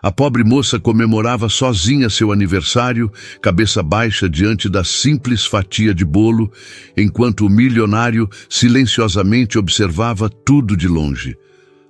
A pobre moça comemorava sozinha seu aniversário, cabeça baixa diante da simples fatia de bolo, enquanto o milionário silenciosamente observava tudo de longe.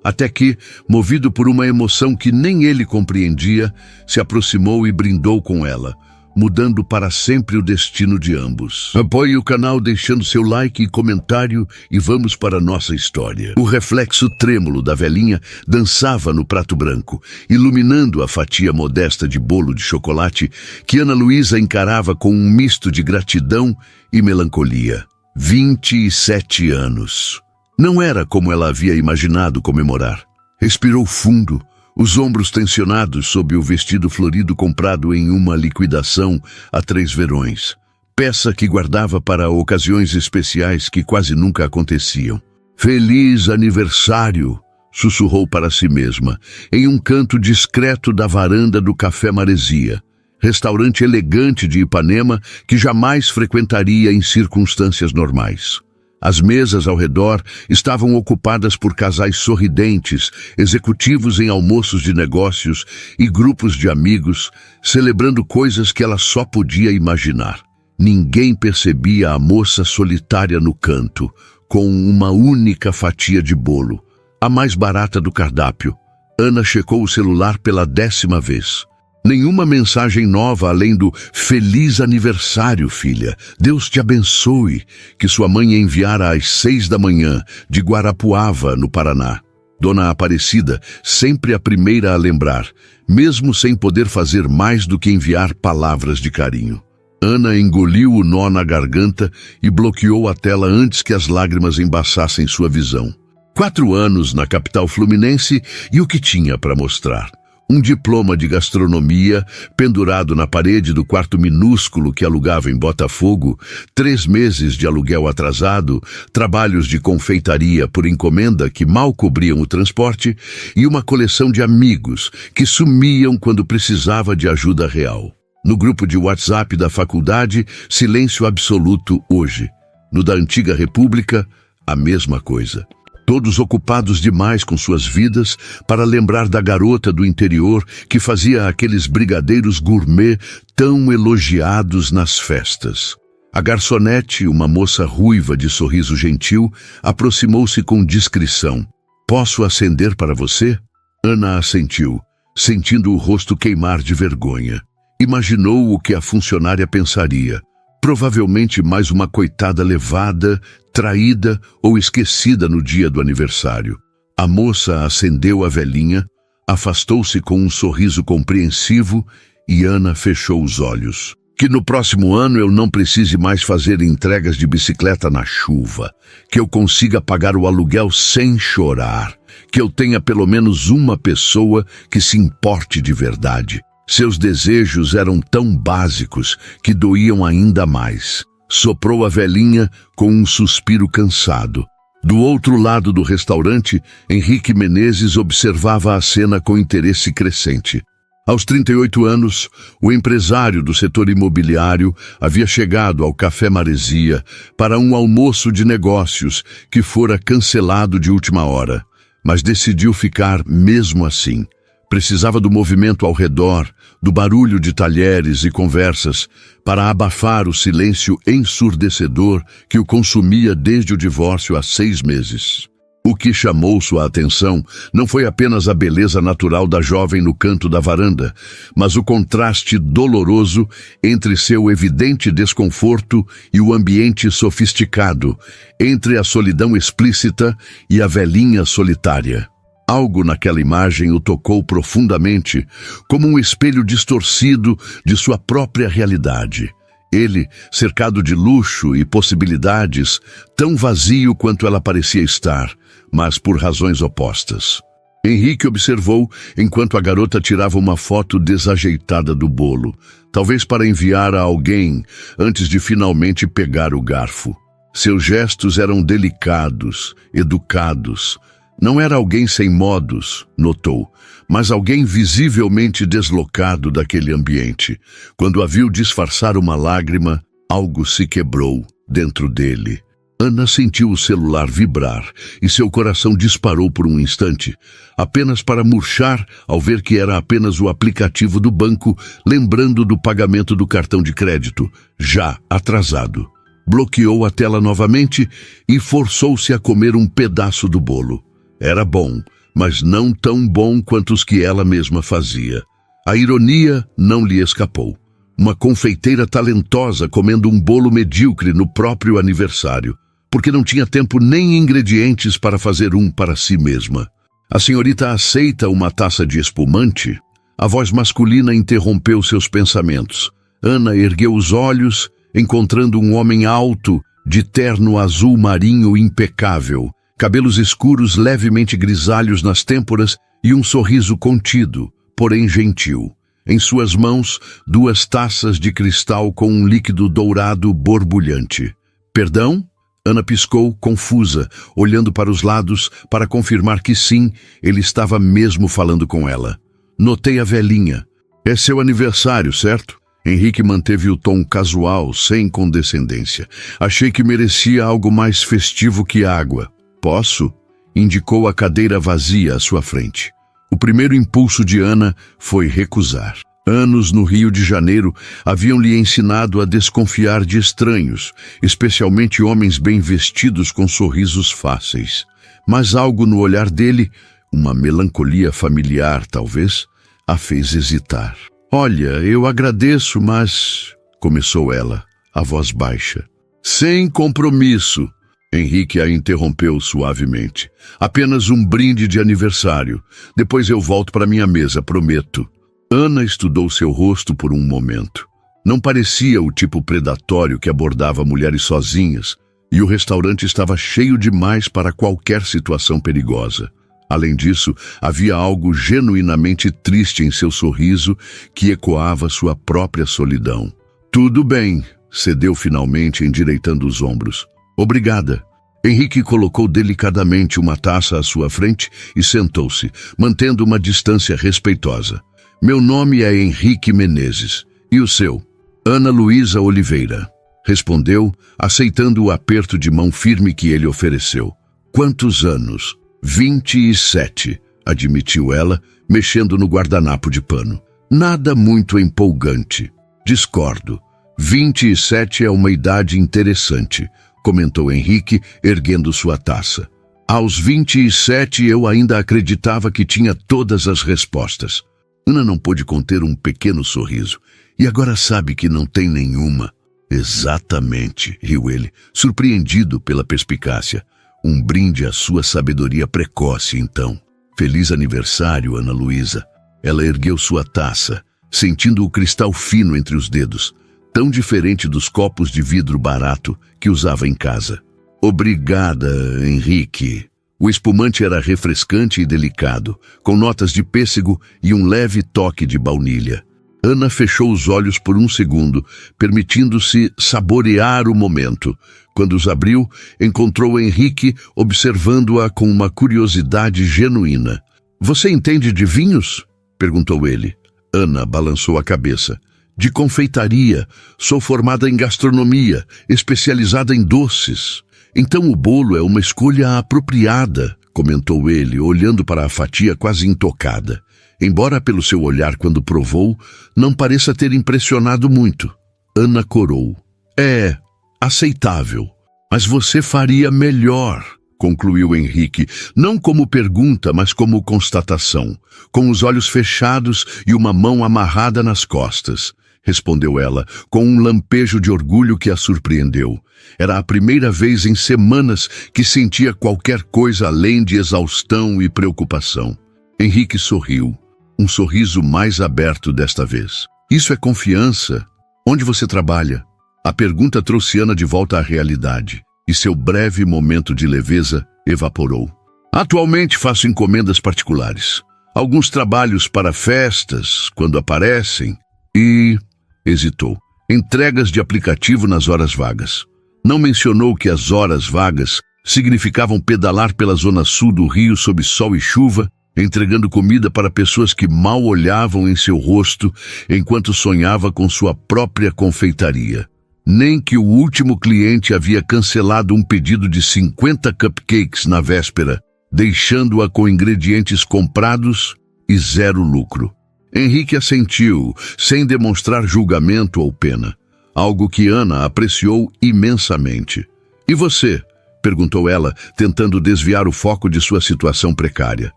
Até que, movido por uma emoção que nem ele compreendia, se aproximou e brindou com ela, mudando para sempre o destino de ambos. Apoie o canal deixando seu like e comentário e vamos para a nossa história. O reflexo trêmulo da velhinha dançava no prato branco, iluminando a fatia modesta de bolo de chocolate que Ana Luísa encarava com um misto de gratidão e melancolia. 27 anos. Não era como ela havia imaginado comemorar. Respirou fundo, os ombros tensionados sob o vestido florido comprado em uma liquidação há 3 verões. Peça que guardava para ocasiões especiais que quase nunca aconteciam. Feliz aniversário! Sussurrou para si mesma, em um canto discreto da varanda do Café Maresia, restaurante elegante de Ipanema que jamais frequentaria em circunstâncias normais. As mesas ao redor estavam ocupadas por casais sorridentes, executivos em almoços de negócios e grupos de amigos, celebrando coisas que ela só podia imaginar. Ninguém percebia a moça solitária no canto, com uma única fatia de bolo, a mais barata do cardápio. Ana checou o celular pela 10ª vez. Nenhuma mensagem nova além do "Feliz aniversário, filha. Deus te abençoe", que sua mãe enviara às 6 da manhã, de Guarapuava, no Paraná. Dona Aparecida, sempre a primeira a lembrar, mesmo sem poder fazer mais do que enviar palavras de carinho. Ana engoliu o nó na garganta e bloqueou a tela antes que as lágrimas embaçassem sua visão. 4 anos na capital fluminense e o que tinha para mostrar? Um diploma de gastronomia pendurado na parede do quarto minúsculo que alugava em Botafogo, 3 meses de aluguel atrasado, trabalhos de confeitaria por encomenda que mal cobriam o transporte e uma coleção de amigos que sumiam quando precisava de ajuda real. No grupo de WhatsApp da faculdade, silêncio absoluto hoje. No da Antiga República, a mesma coisa. Todos ocupados demais com suas vidas para lembrar da garota do interior que fazia aqueles brigadeiros gourmet tão elogiados nas festas. A garçonete, uma moça ruiva de sorriso gentil, aproximou-se com discrição. "Posso acender para você?" Ana assentiu, sentindo o rosto queimar de vergonha. Imaginou o que a funcionária pensaria. Provavelmente mais uma coitada levada, traída ou esquecida no dia do aniversário. A moça acendeu a velhinha, afastou-se com um sorriso compreensivo e Ana fechou os olhos. "Que no próximo ano eu não precise mais fazer entregas de bicicleta na chuva, que eu consiga pagar o aluguel sem chorar, que eu tenha pelo menos uma pessoa que se importe de verdade." Seus desejos eram tão básicos que doíam ainda mais. Soprou a velhinha com um suspiro cansado. Do outro lado do restaurante, Henrique Menezes observava a cena com interesse crescente. Aos 38 anos, o empresário do setor imobiliário havia chegado ao Café Maresia para um almoço de negócios que fora cancelado de última hora, mas decidiu ficar mesmo assim. Precisava do movimento ao redor, do barulho de talheres e conversas, para abafar o silêncio ensurdecedor que o consumia desde o divórcio há 6 meses. O que chamou sua atenção não foi apenas a beleza natural da jovem no canto da varanda, mas o contraste doloroso entre seu evidente desconforto e o ambiente sofisticado, entre a solidão explícita e a velhinha solitária. Algo naquela imagem o tocou profundamente, como um espelho distorcido de sua própria realidade. Ele, cercado de luxo e possibilidades, tão vazio quanto ela parecia estar, mas por razões opostas. Henrique observou enquanto a garota tirava uma foto desajeitada do bolo, talvez para enviar a alguém antes de finalmente pegar o garfo. Seus gestos eram delicados, educados. Não era alguém sem modos, notou, mas alguém visivelmente deslocado daquele ambiente. Quando a viu disfarçar uma lágrima, algo se quebrou dentro dele. Ana sentiu o celular vibrar e seu coração disparou por um instante. apenas para murchar ao ver que era apenas o aplicativo do banco, lembrando do pagamento do cartão de crédito, já atrasado. Bloqueou a tela novamente e forçou-se a comer um pedaço do bolo. Era bom, mas não tão bom quanto os que ela mesma fazia. A ironia não lhe escapou. Uma confeiteira talentosa comendo um bolo medíocre no próprio aniversário, porque não tinha tempo nem ingredientes para fazer um para si mesma. A senhorita aceita uma taça de espumante? A voz masculina interrompeu seus pensamentos. Ana ergueu os olhos, encontrando um homem alto, de terno azul marinho impecável, cabelos escuros levemente grisalhos nas têmporas e um sorriso contido, porém gentil. Em suas mãos, 2 taças de cristal com um líquido dourado borbulhante. Perdão? Ana piscou, confusa, olhando para os lados para confirmar que sim, ele estava mesmo falando com ela. Notei a velhinha. É seu aniversário, certo? Henrique manteve o tom casual, sem condescendência. Achei que merecia algo mais festivo que água. Posso? Indicou a cadeira vazia à sua frente. O primeiro impulso de Ana foi recusar. Anos no Rio de Janeiro haviam lhe ensinado a desconfiar de estranhos, especialmente homens bem vestidos com sorrisos fáceis. Mas algo no olhar dele, uma melancolia familiar talvez, a fez hesitar. Olha, eu agradeço, mas... começou ela, a voz baixa. Sem compromisso. Henrique a interrompeu suavemente. Apenas um brinde de aniversário. Depois eu volto para minha mesa, prometo. Ana estudou seu rosto por um momento. Não parecia o tipo predatório que abordava mulheres sozinhas, e o restaurante estava cheio demais para qualquer situação perigosa. Além disso, havia algo genuinamente triste em seu sorriso que ecoava sua própria solidão. Tudo bem, cedeu finalmente, endireitando os ombros. Obrigada. Henrique colocou delicadamente uma taça à sua frente e sentou-se, mantendo uma distância respeitosa. Meu nome é Henrique Menezes. E o seu? Ana Luísa Oliveira. Respondeu, aceitando o aperto de mão firme que ele ofereceu. Quantos anos? 27, admitiu ela, mexendo no guardanapo de pano. Nada muito empolgante. Discordo. 27 é uma idade interessante, comentou Henrique, erguendo sua taça. Aos 27 eu ainda acreditava que tinha todas as respostas. Ana não pôde conter um pequeno sorriso. E agora sabe que não tem nenhuma. Exatamente, riu ele, surpreendido pela perspicácia. Um brinde à sua sabedoria precoce, então. Feliz aniversário, Ana Luísa. Ela ergueu sua taça, sentindo o cristal fino entre os dedos, tão diferente dos copos de vidro barato que usava em casa. Obrigada, Henrique. O espumante era refrescante e delicado, com notas de pêssego e um leve toque de baunilha. Ana fechou os olhos por um segundo, permitindo-se saborear o momento. Quando os abriu, encontrou Henrique observando-a com uma curiosidade genuína. Você entende de vinhos? Perguntou ele. Ana balançou a cabeça. De confeitaria. Sou formada em gastronomia, especializada em doces. Então o bolo é uma escolha apropriada, comentou ele, olhando para a fatia quase intocada. Embora pelo seu olhar quando provou, não pareça ter impressionado muito. Ana corou. É aceitável. Mas você faria melhor, concluiu Henrique, não como pergunta, mas como constatação. Com os olhos fechados e uma mão amarrada nas costas, respondeu ela, com um lampejo de orgulho que a surpreendeu. Era a primeira vez em semanas que sentia qualquer coisa além de exaustão e preocupação. Henrique sorriu. Um sorriso mais aberto desta vez. Isso é confiança? Onde você trabalha? A pergunta trouxe Ana de volta à realidade, e seu breve momento de leveza evaporou. Atualmente faço encomendas particulares. Alguns trabalhos para festas, quando aparecem, e... hesitou. Entregas de aplicativo nas horas vagas. Não mencionou que as horas vagas significavam pedalar pela zona sul do Rio sob sol e chuva, entregando comida para pessoas que mal olhavam em seu rosto enquanto sonhava com sua própria confeitaria. Nem que o último cliente havia cancelado um pedido de 50 cupcakes na véspera, deixando-a com ingredientes comprados e zero lucro. Henrique assentiu, sem demonstrar julgamento ou pena, algo que Ana apreciou imensamente. E você? Perguntou ela, tentando desviar o foco de sua situação precária.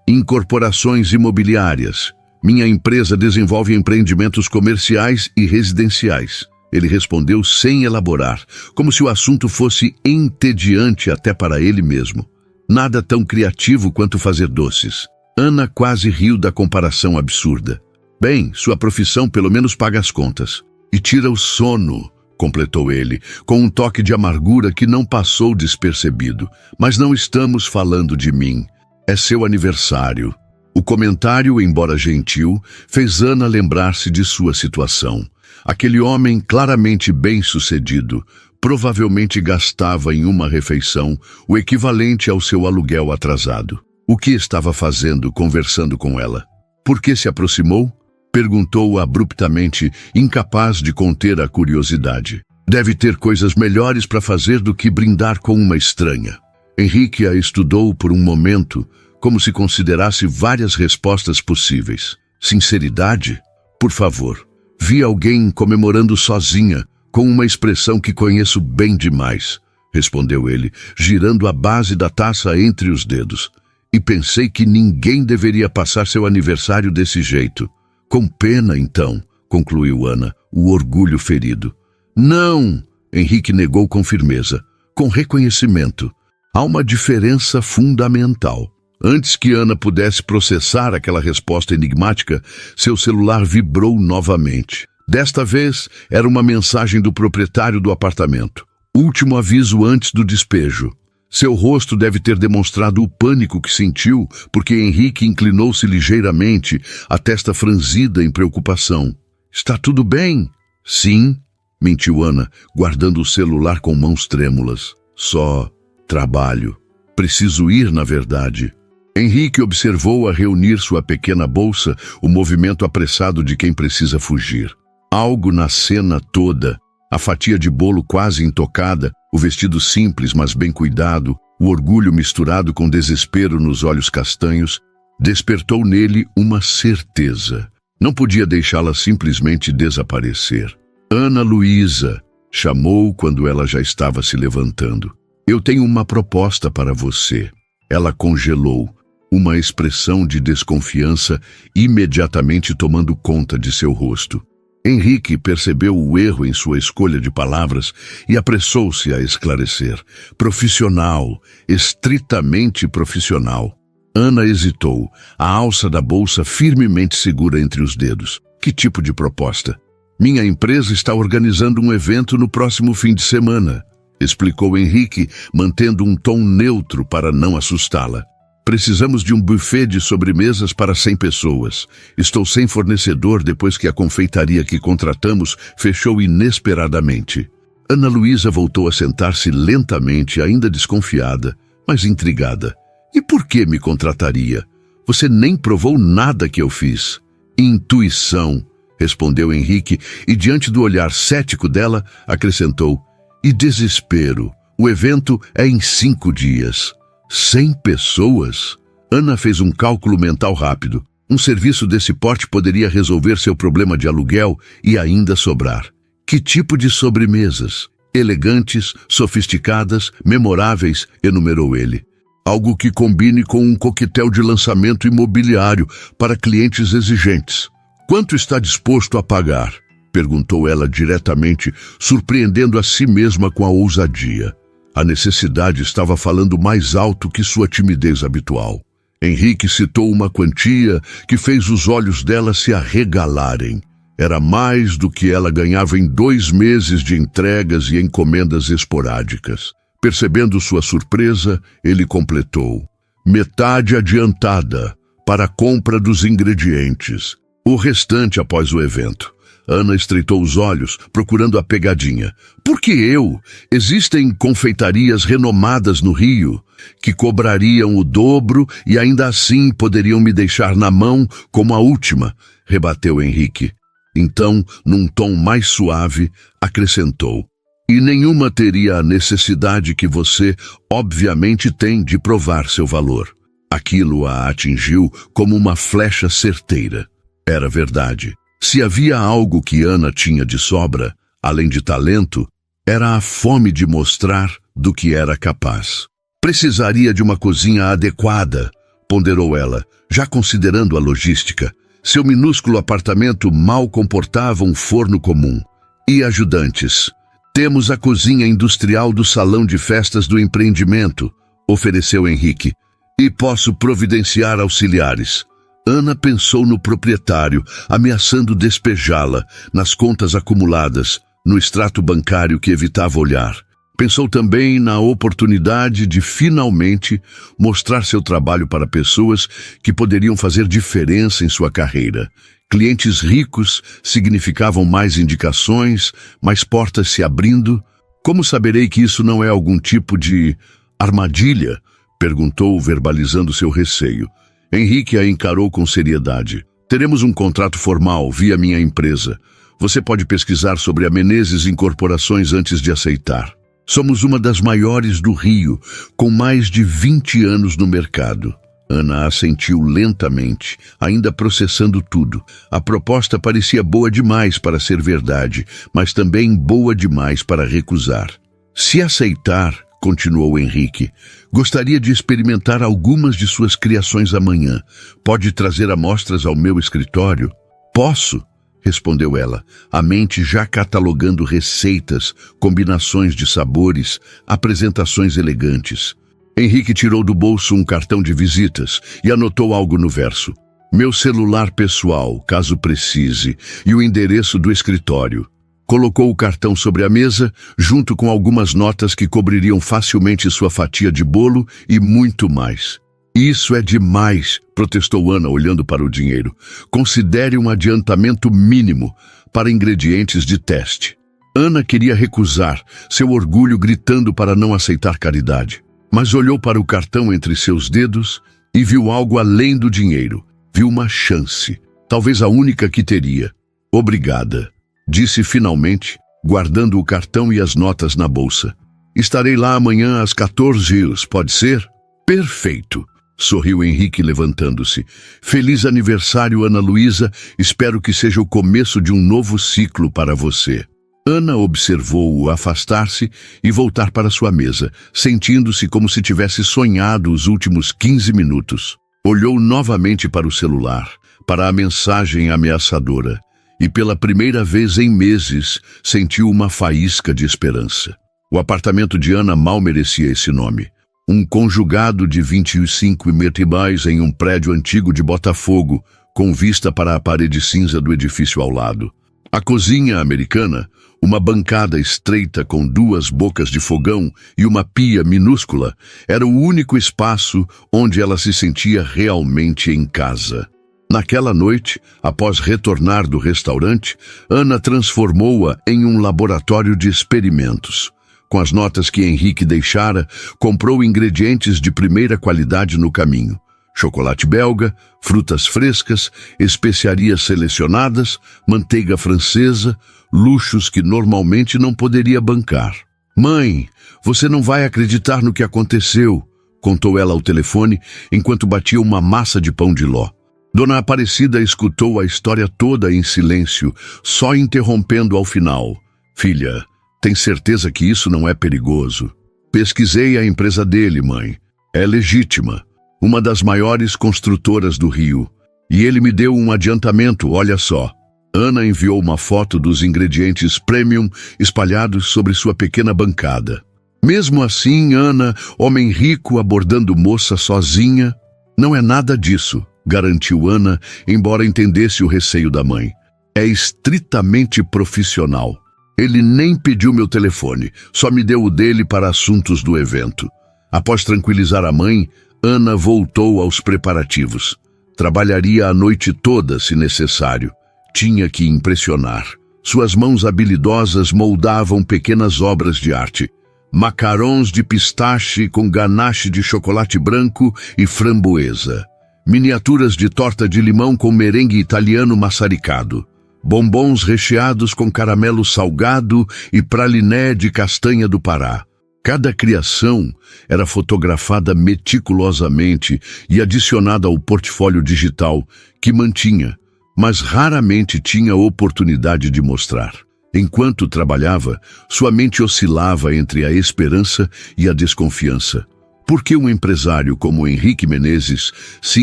Incorporações imobiliárias. Minha empresa desenvolve empreendimentos comerciais e residenciais. Ele respondeu sem elaborar, como se o assunto fosse entediante até para ele mesmo. Nada tão criativo quanto fazer doces. Ana quase riu da comparação absurda. Bem, sua profissão pelo menos paga as contas. E tira o sono, completou ele, com um toque de amargura que não passou despercebido. Mas não estamos falando de mim. É seu aniversário. O comentário, embora gentil, fez Ana lembrar-se de sua situação. Aquele homem claramente bem-sucedido provavelmente gastava em uma refeição o equivalente ao seu aluguel atrasado. O que estava fazendo conversando com ela? Por que se aproximou? Perguntou abruptamente, incapaz de conter a curiosidade. Deve ter coisas melhores para fazer do que brindar com uma estranha. Henrique a estudou por um momento, como se considerasse várias respostas possíveis. Sinceridade? Por favor. Vi alguém comemorando sozinha, com uma expressão que conheço bem demais, respondeu ele, girando a base da taça entre os dedos. E pensei que ninguém deveria passar seu aniversário desse jeito. Com pena, então, concluiu Ana, o orgulho ferido. Não, Henrique negou com firmeza, com reconhecimento. Há uma diferença fundamental. Antes que Ana pudesse processar aquela resposta enigmática, seu celular vibrou novamente. Desta vez, era uma mensagem do proprietário do apartamento. Último aviso antes do despejo. Seu rosto deve ter demonstrado o pânico que sentiu, porque Henrique inclinou-se ligeiramente, a testa franzida em preocupação. Está tudo bem? Sim, mentiu Ana, guardando o celular com mãos trêmulas. Só trabalho. Preciso ir, na verdade. Henrique observou a reunir sua pequena bolsa, o movimento apressado de quem precisa fugir. Algo na cena toda, a fatia de bolo quase intocada, o vestido simples, mas bem cuidado, o orgulho misturado com desespero nos olhos castanhos, despertou nele uma certeza. Não podia deixá-la simplesmente desaparecer. Ana Luísa, chamou quando ela já estava se levantando. Eu tenho uma proposta para você. Ela congelou, uma expressão de desconfiança imediatamente tomando conta de seu rosto. Henrique percebeu o erro em sua escolha de palavras e apressou-se a esclarecer. Profissional, estritamente profissional. Ana hesitou, a alça da bolsa firmemente segura entre os dedos. Que tipo de proposta? Minha empresa está organizando um evento no próximo fim de semana, explicou Henrique, mantendo um tom neutro para não assustá-la. Precisamos de um buffet de sobremesas para 100 pessoas. Estou sem fornecedor depois que a confeitaria que contratamos fechou inesperadamente. Ana Luísa voltou a sentar-se lentamente, ainda desconfiada, mas intrigada. E por que me contrataria? Você nem provou nada que eu fiz. Intuição, respondeu Henrique, e diante do olhar cético dela, acrescentou. E desespero. O evento é em 5 dias. 100 pessoas? Ana fez um cálculo mental rápido. Um serviço desse porte poderia resolver seu problema de aluguel e ainda sobrar. Que tipo de sobremesas? Elegantes, sofisticadas, memoráveis, enumerou ele. Algo que combine com um coquetel de lançamento imobiliário para clientes exigentes. Quanto está disposto a pagar? Perguntou ela diretamente, surpreendendo a si mesma com a ousadia. A necessidade estava falando mais alto que sua timidez habitual. Henrique citou uma quantia que fez os olhos dela se arregalarem. Era mais do que ela ganhava em 2 meses de entregas e encomendas esporádicas. Percebendo sua surpresa, ele completou. Metade adiantada, para a compra dos ingredientes. O restante após o evento. Ana estreitou os olhos, procurando a pegadinha. Por que eu? Existem confeitarias renomadas no Rio, que cobrariam o dobro e ainda assim poderiam me deixar na mão como a última, rebateu Henrique. Então, num tom mais suave, acrescentou. E nenhuma teria a necessidade que você, obviamente, tem de provar seu valor. Aquilo a atingiu como uma flecha certeira. Era verdade. Se havia algo que Ana tinha de sobra, além de talento, era a fome de mostrar do que era capaz. Precisaria de uma cozinha adequada, ponderou ela, já considerando a logística. Seu minúsculo apartamento mal comportava um forno comum. E ajudantes? Temos a cozinha industrial do salão de festas do empreendimento, ofereceu Henrique. E posso providenciar auxiliares. Ana pensou no proprietário, ameaçando despejá-la, nas contas acumuladas, no extrato bancário que evitava olhar. Pensou também na oportunidade de finalmente mostrar seu trabalho para pessoas que poderiam fazer diferença em sua carreira. Clientes ricos significavam mais indicações, mais portas se abrindo. Como saberei que isso não é algum tipo de armadilha? Perguntou, verbalizando seu receio. Henrique a encarou com seriedade. Teremos um contrato formal via minha empresa. Você pode pesquisar sobre a Menezes Incorporações antes de aceitar. Somos uma das maiores do Rio, com mais de 20 anos no mercado. Ana assentiu lentamente, ainda processando tudo. A proposta parecia boa demais para ser verdade, mas também boa demais para recusar. Se aceitar, continuou Henrique, gostaria de experimentar algumas de suas criações amanhã. Pode trazer amostras ao meu escritório? Posso, respondeu ela, a mente já catalogando receitas, combinações de sabores, apresentações elegantes. Henrique tirou do bolso um cartão de visitas e anotou algo no verso. Meu celular pessoal, caso precise, e o endereço do escritório. Colocou o cartão sobre a mesa, junto com algumas notas que cobririam facilmente sua fatia de bolo e muito mais. Isso é demais, protestou Ana, olhando para o dinheiro. Considere um adiantamento mínimo para ingredientes de teste. Ana queria recusar, seu orgulho gritando para não aceitar caridade. Mas olhou para o cartão entre seus dedos e viu algo além do dinheiro. Viu uma chance, talvez a única que teria. Obrigada, disse finalmente, guardando o cartão e as notas na bolsa. Estarei lá amanhã às 14h, pode ser? Perfeito, sorriu Henrique levantando-se. Feliz aniversário, Ana Luísa. Espero que seja o começo de um novo ciclo para você. Ana observou-o afastar-se e voltar para sua mesa, sentindo-se como se tivesse sonhado os últimos 15 minutos. Olhou novamente para o celular, para a mensagem ameaçadora, e pela primeira vez em meses sentiu uma faísca de esperança. O apartamento de Ana mal merecia esse nome. Um conjugado de 25 metros em um prédio antigo de Botafogo, com vista para a parede cinza do edifício ao lado. A cozinha americana, uma bancada estreita com 2 bocas de fogão e uma pia minúscula, era o único espaço onde ela se sentia realmente em casa. Naquela noite, após retornar do restaurante, Ana transformou-a em um laboratório de experimentos. Com as notas que Henrique deixara, comprou ingredientes de primeira qualidade no caminho. Chocolate belga, frutas frescas, especiarias selecionadas, manteiga francesa, luxos que normalmente não poderia bancar. Mãe, você não vai acreditar no que aconteceu, contou ela ao telefone enquanto batia uma massa de pão de ló. Dona Aparecida escutou a história toda em silêncio, só interrompendo ao final. Filha, tem certeza que isso não é perigoso? Pesquisei a empresa dele, mãe. É legítima. Uma das maiores construtoras do Rio. E ele me deu um adiantamento, olha só. Ana enviou uma foto dos ingredientes premium espalhados sobre sua pequena bancada. Mesmo assim, Ana, homem rico abordando moça sozinha, não é nada disso, garantiu Ana, embora entendesse o receio da mãe. É estritamente profissional. Ele nem pediu meu telefone, só me deu o dele para assuntos do evento. Após tranquilizar a mãe, Ana voltou aos preparativos. Trabalharia a noite toda, se necessário. Tinha que impressionar. Suas mãos habilidosas moldavam pequenas obras de arte. Macarons de pistache com ganache de chocolate branco e framboesa. Miniaturas de torta de limão com merengue italiano maçaricado. Bombons recheados com caramelo salgado e praliné de castanha do Pará. Cada criação era fotografada meticulosamente e adicionada ao portfólio digital que mantinha, mas raramente tinha oportunidade de mostrar. Enquanto trabalhava, sua mente oscilava entre a esperança e a desconfiança. Por que um empresário como Henrique Menezes se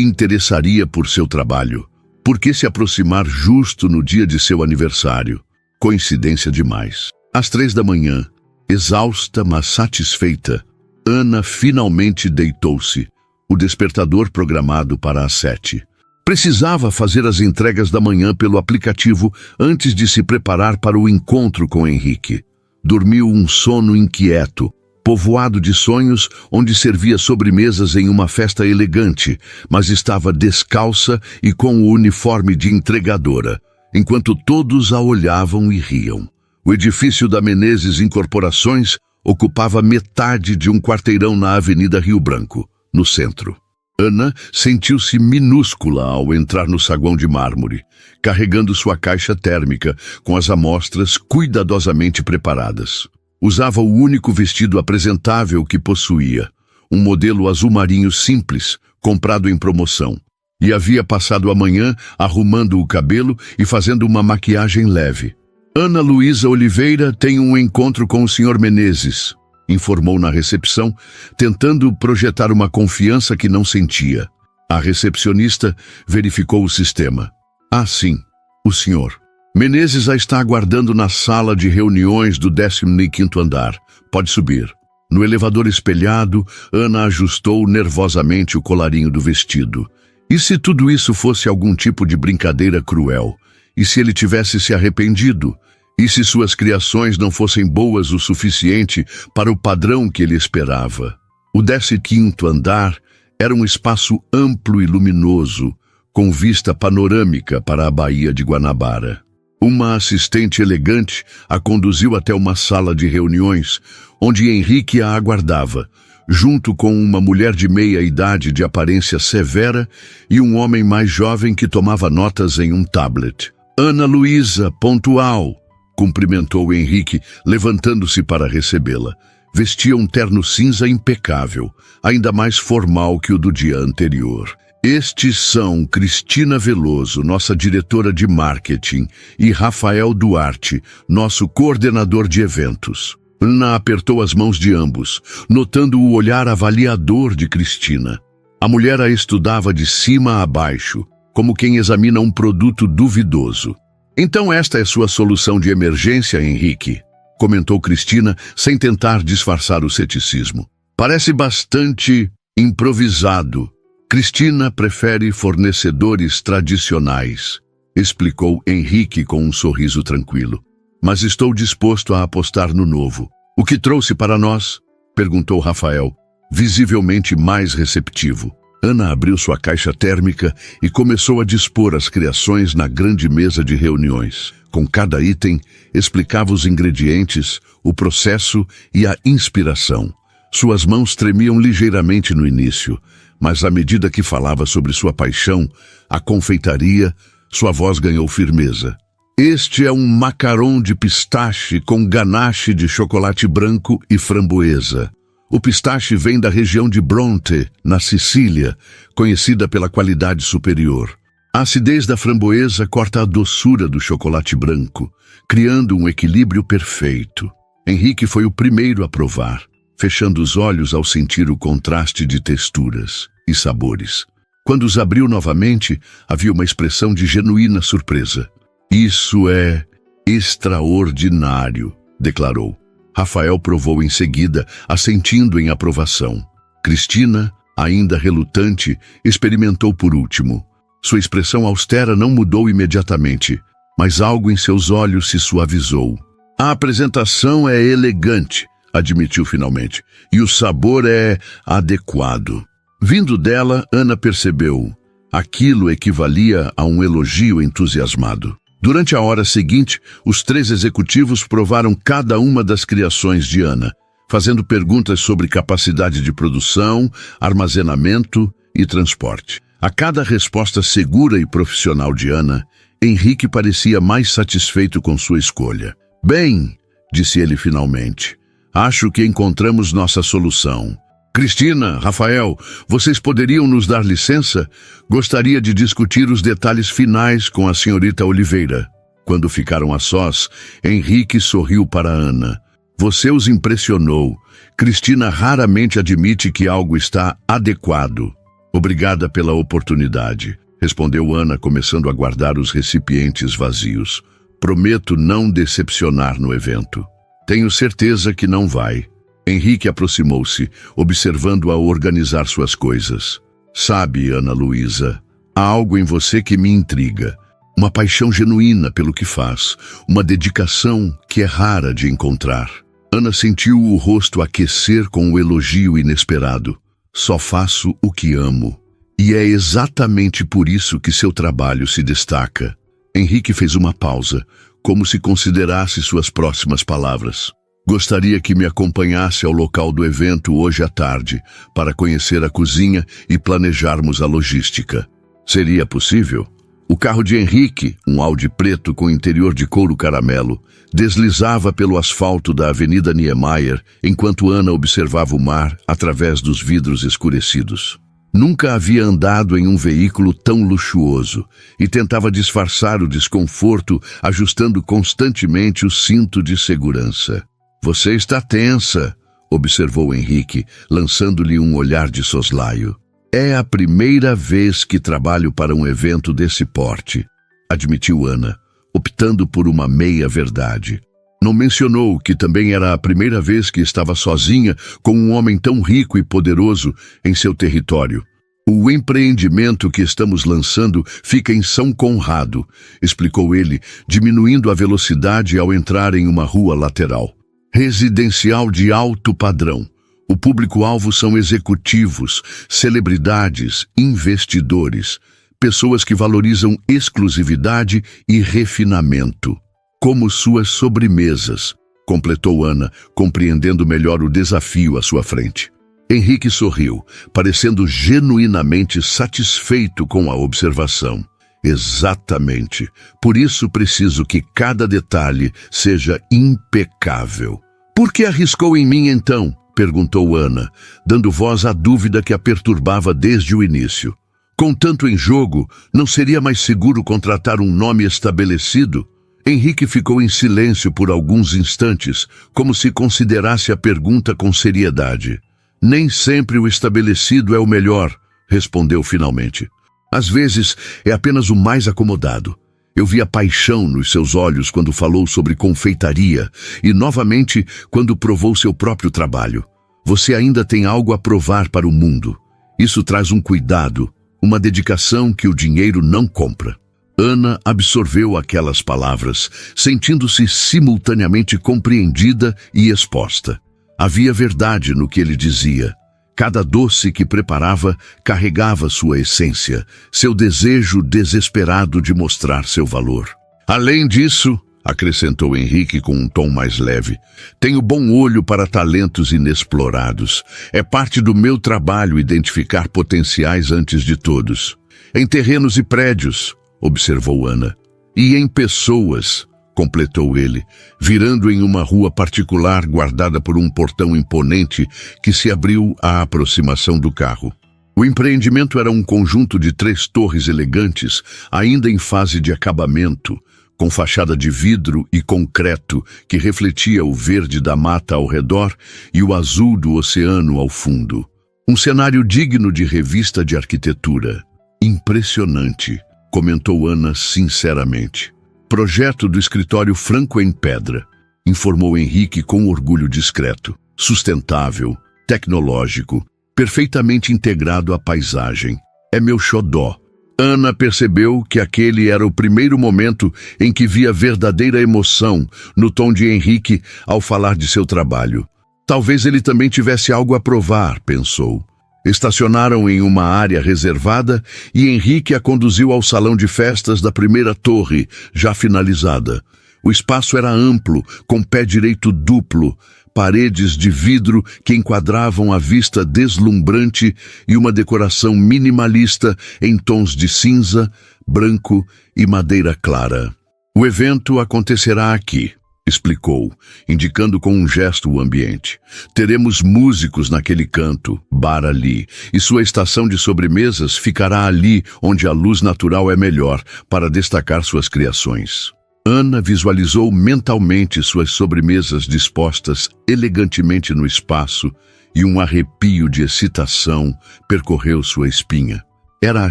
interessaria por seu trabalho? Por que se aproximar justo no dia de seu aniversário? Coincidência demais. Às 3 da manhã, exausta, mas satisfeita, Ana finalmente deitou-se, o despertador programado para as 7. Precisava fazer as entregas da manhã pelo aplicativo antes de se preparar para o encontro com Henrique. Dormiu um sono inquieto, povoado de sonhos, onde servia sobremesas em uma festa elegante, mas estava descalça e com o uniforme de entregadora, enquanto todos a olhavam e riam. O edifício da Menezes Incorporações ocupava metade de um quarteirão na Avenida Rio Branco, no centro. Ana sentiu-se minúscula ao entrar no saguão de mármore, carregando sua caixa térmica com as amostras cuidadosamente preparadas. Usava o único vestido apresentável que possuía, um modelo azul marinho simples, comprado em promoção, e havia passado a manhã arrumando o cabelo e fazendo uma maquiagem leve. Ana Luísa Oliveira tem um encontro com o Sr. Menezes, informou na recepção, tentando projetar uma confiança que não sentia. A recepcionista verificou o sistema. Ah, sim, o senhor. Menezes a está aguardando na sala de reuniões do 15º andar. Pode subir. No elevador espelhado, Ana ajustou nervosamente o colarinho do vestido. E se tudo isso fosse algum tipo de brincadeira cruel? E se ele tivesse se arrependido? E se suas criações não fossem boas o suficiente para o padrão que ele esperava? O 15º andar era um espaço amplo e luminoso, com vista panorâmica para a Baía de Guanabara. Uma assistente elegante a conduziu até uma sala de reuniões, onde Henrique a aguardava, junto com uma mulher de meia-idade de aparência severa e um homem mais jovem que tomava notas em um tablet. Ana Luísa, pontual, cumprimentou Henrique, levantando-se para recebê-la. Vestia um terno cinza impecável, ainda mais formal que o do dia anterior. Estes são Cristina Veloso, nossa diretora de marketing, e Rafael Duarte, nosso coordenador de eventos. Ana apertou as mãos de ambos, notando o olhar avaliador de Cristina. A mulher a estudava de cima a baixo, como quem examina um produto duvidoso. Então esta é sua solução de emergência, Henrique, comentou Cristina, sem tentar disfarçar o ceticismo. Parece bastante improvisado. Cristina prefere fornecedores tradicionais, explicou Henrique com um sorriso tranquilo. Mas estou disposto a apostar no novo. O que trouxe para nós? Perguntou Rafael, visivelmente mais receptivo. Ana abriu sua caixa térmica e começou a dispor as criações na grande mesa de reuniões. Com cada item, explicava os ingredientes, o processo e a inspiração. Suas mãos tremiam ligeiramente no início, mas à medida que falava sobre sua paixão, a confeitaria, sua voz ganhou firmeza. Este é um macarrão de pistache com ganache de chocolate branco e framboesa. O pistache vem da região de Bronte, na Sicília, conhecida pela qualidade superior. A acidez da framboesa corta a doçura do chocolate branco, criando um equilíbrio perfeito. Henrique foi o primeiro a provar, fechando os olhos ao sentir o contraste de texturas e sabores. Quando os abriu novamente, havia uma expressão de genuína surpresa. Isso é extraordinário, declarou. Rafael provou em seguida, assentindo em aprovação. Cristina, ainda relutante, experimentou por último. Sua expressão austera não mudou imediatamente, mas algo em seus olhos se suavizou. A apresentação é elegante, admitiu finalmente, e o sabor é adequado. Vindo dela, Ana percebeu. Aquilo equivalia a um elogio entusiasmado. Durante a hora seguinte, os 3 executivos provaram cada uma das criações de Ana, fazendo perguntas sobre capacidade de produção, armazenamento e transporte. A cada resposta segura e profissional de Ana, Henrique parecia mais satisfeito com sua escolha. Bem, disse ele finalmente, Acho que encontramos nossa solução. Cristina, Rafael, vocês poderiam nos dar licença? Gostaria de discutir os detalhes finais com a senhorita Oliveira. Quando ficaram a sós, Henrique sorriu para Ana. Você os impressionou. Cristina raramente admite que algo está adequado. Obrigada pela oportunidade, respondeu Ana, começando a guardar os recipientes vazios. Prometo não decepcionar no evento. Tenho certeza que não vai. Henrique aproximou-se, observando-a organizar suas coisas. Sabe, Ana Luísa, há algo em você que me intriga. Uma paixão genuína pelo que faz, uma dedicação que é rara de encontrar. Ana sentiu o rosto aquecer com o elogio inesperado. Só faço o que amo. E é exatamente por isso que seu trabalho se destaca. Henrique fez uma pausa, como se considerasse suas próximas palavras. Gostaria que me acompanhasse ao local do evento hoje à tarde, para conhecer a cozinha e planejarmos a logística. Seria possível? O carro de Henrique, um Audi preto com interior de couro caramelo, deslizava pelo asfalto da Avenida Niemeyer, enquanto Ana observava o mar através dos vidros escurecidos. Nunca havia andado em um veículo tão luxuoso e tentava disfarçar o desconforto, ajustando constantemente o cinto de segurança. Você está tensa, observou Henrique, lançando-lhe um olhar de soslaio. É a primeira vez que trabalho para um evento desse porte, admitiu Ana, optando por uma meia-verdade. Não mencionou que também era a primeira vez que estava sozinha com um homem tão rico e poderoso em seu território. O empreendimento que estamos lançando fica em São Conrado, explicou ele, diminuindo a velocidade ao entrar em uma rua lateral. Residencial de alto padrão. O público-alvo são executivos, celebridades, investidores, pessoas que valorizam exclusividade e refinamento. Como suas sobremesas, completou Ana, compreendendo melhor o desafio à sua frente. Henrique sorriu, parecendo genuinamente satisfeito com a observação. Exatamente. Por isso preciso que cada detalhe seja impecável. Por que arriscou em mim então? Perguntou Ana, dando voz à dúvida que a perturbava desde o início. Com tanto em jogo, não seria mais seguro contratar um nome estabelecido? Henrique ficou em silêncio por alguns instantes, como se considerasse a pergunta com seriedade. Nem sempre o estabelecido é o melhor, respondeu finalmente. Às vezes é apenas o mais acomodado. Eu vi a paixão nos seus olhos quando falou sobre confeitaria e novamente quando provou seu próprio trabalho. Você ainda tem algo a provar para o mundo. Isso traz um cuidado, uma dedicação que o dinheiro não compra. Ana absorveu aquelas palavras, sentindo-se simultaneamente compreendida e exposta. Havia verdade no que ele dizia. Cada doce que preparava carregava sua essência, seu desejo desesperado de mostrar seu valor. Além disso, acrescentou Henrique com um tom mais leve, tenho bom olho para talentos inexplorados. É parte do meu trabalho identificar potenciais antes de todos. Em terrenos e prédios, observou Ana. E em pessoas, completou ele, virando em uma rua particular guardada por um portão imponente que se abriu à aproximação do carro. O empreendimento era um conjunto de 3 torres elegantes, ainda em fase de acabamento, com fachada de vidro e concreto que refletia o verde da mata ao redor e o azul do oceano ao fundo. Um cenário digno de revista de arquitetura. Impressionante, comentou Ana sinceramente. Projeto do escritório Franco em Pedra, informou Henrique com orgulho discreto. Sustentável, tecnológico, perfeitamente integrado à paisagem. É meu xodó. Ana percebeu que aquele era o primeiro momento em que via verdadeira emoção no tom de Henrique ao falar de seu trabalho. Talvez ele também tivesse algo a provar, pensou. Estacionaram em uma área reservada e Henrique a conduziu ao salão de festas da primeira torre, já finalizada. O espaço era amplo, com pé direito duplo, paredes de vidro que enquadravam a vista deslumbrante e uma decoração minimalista em tons de cinza, branco e madeira clara. O evento acontecerá aqui, explicou, indicando com um gesto o ambiente. Teremos músicos naquele canto, bar ali, e sua estação de sobremesas ficará ali onde a luz natural é melhor para destacar suas criações. Ana visualizou mentalmente suas sobremesas dispostas elegantemente no espaço e um arrepio de excitação percorreu sua espinha. Era a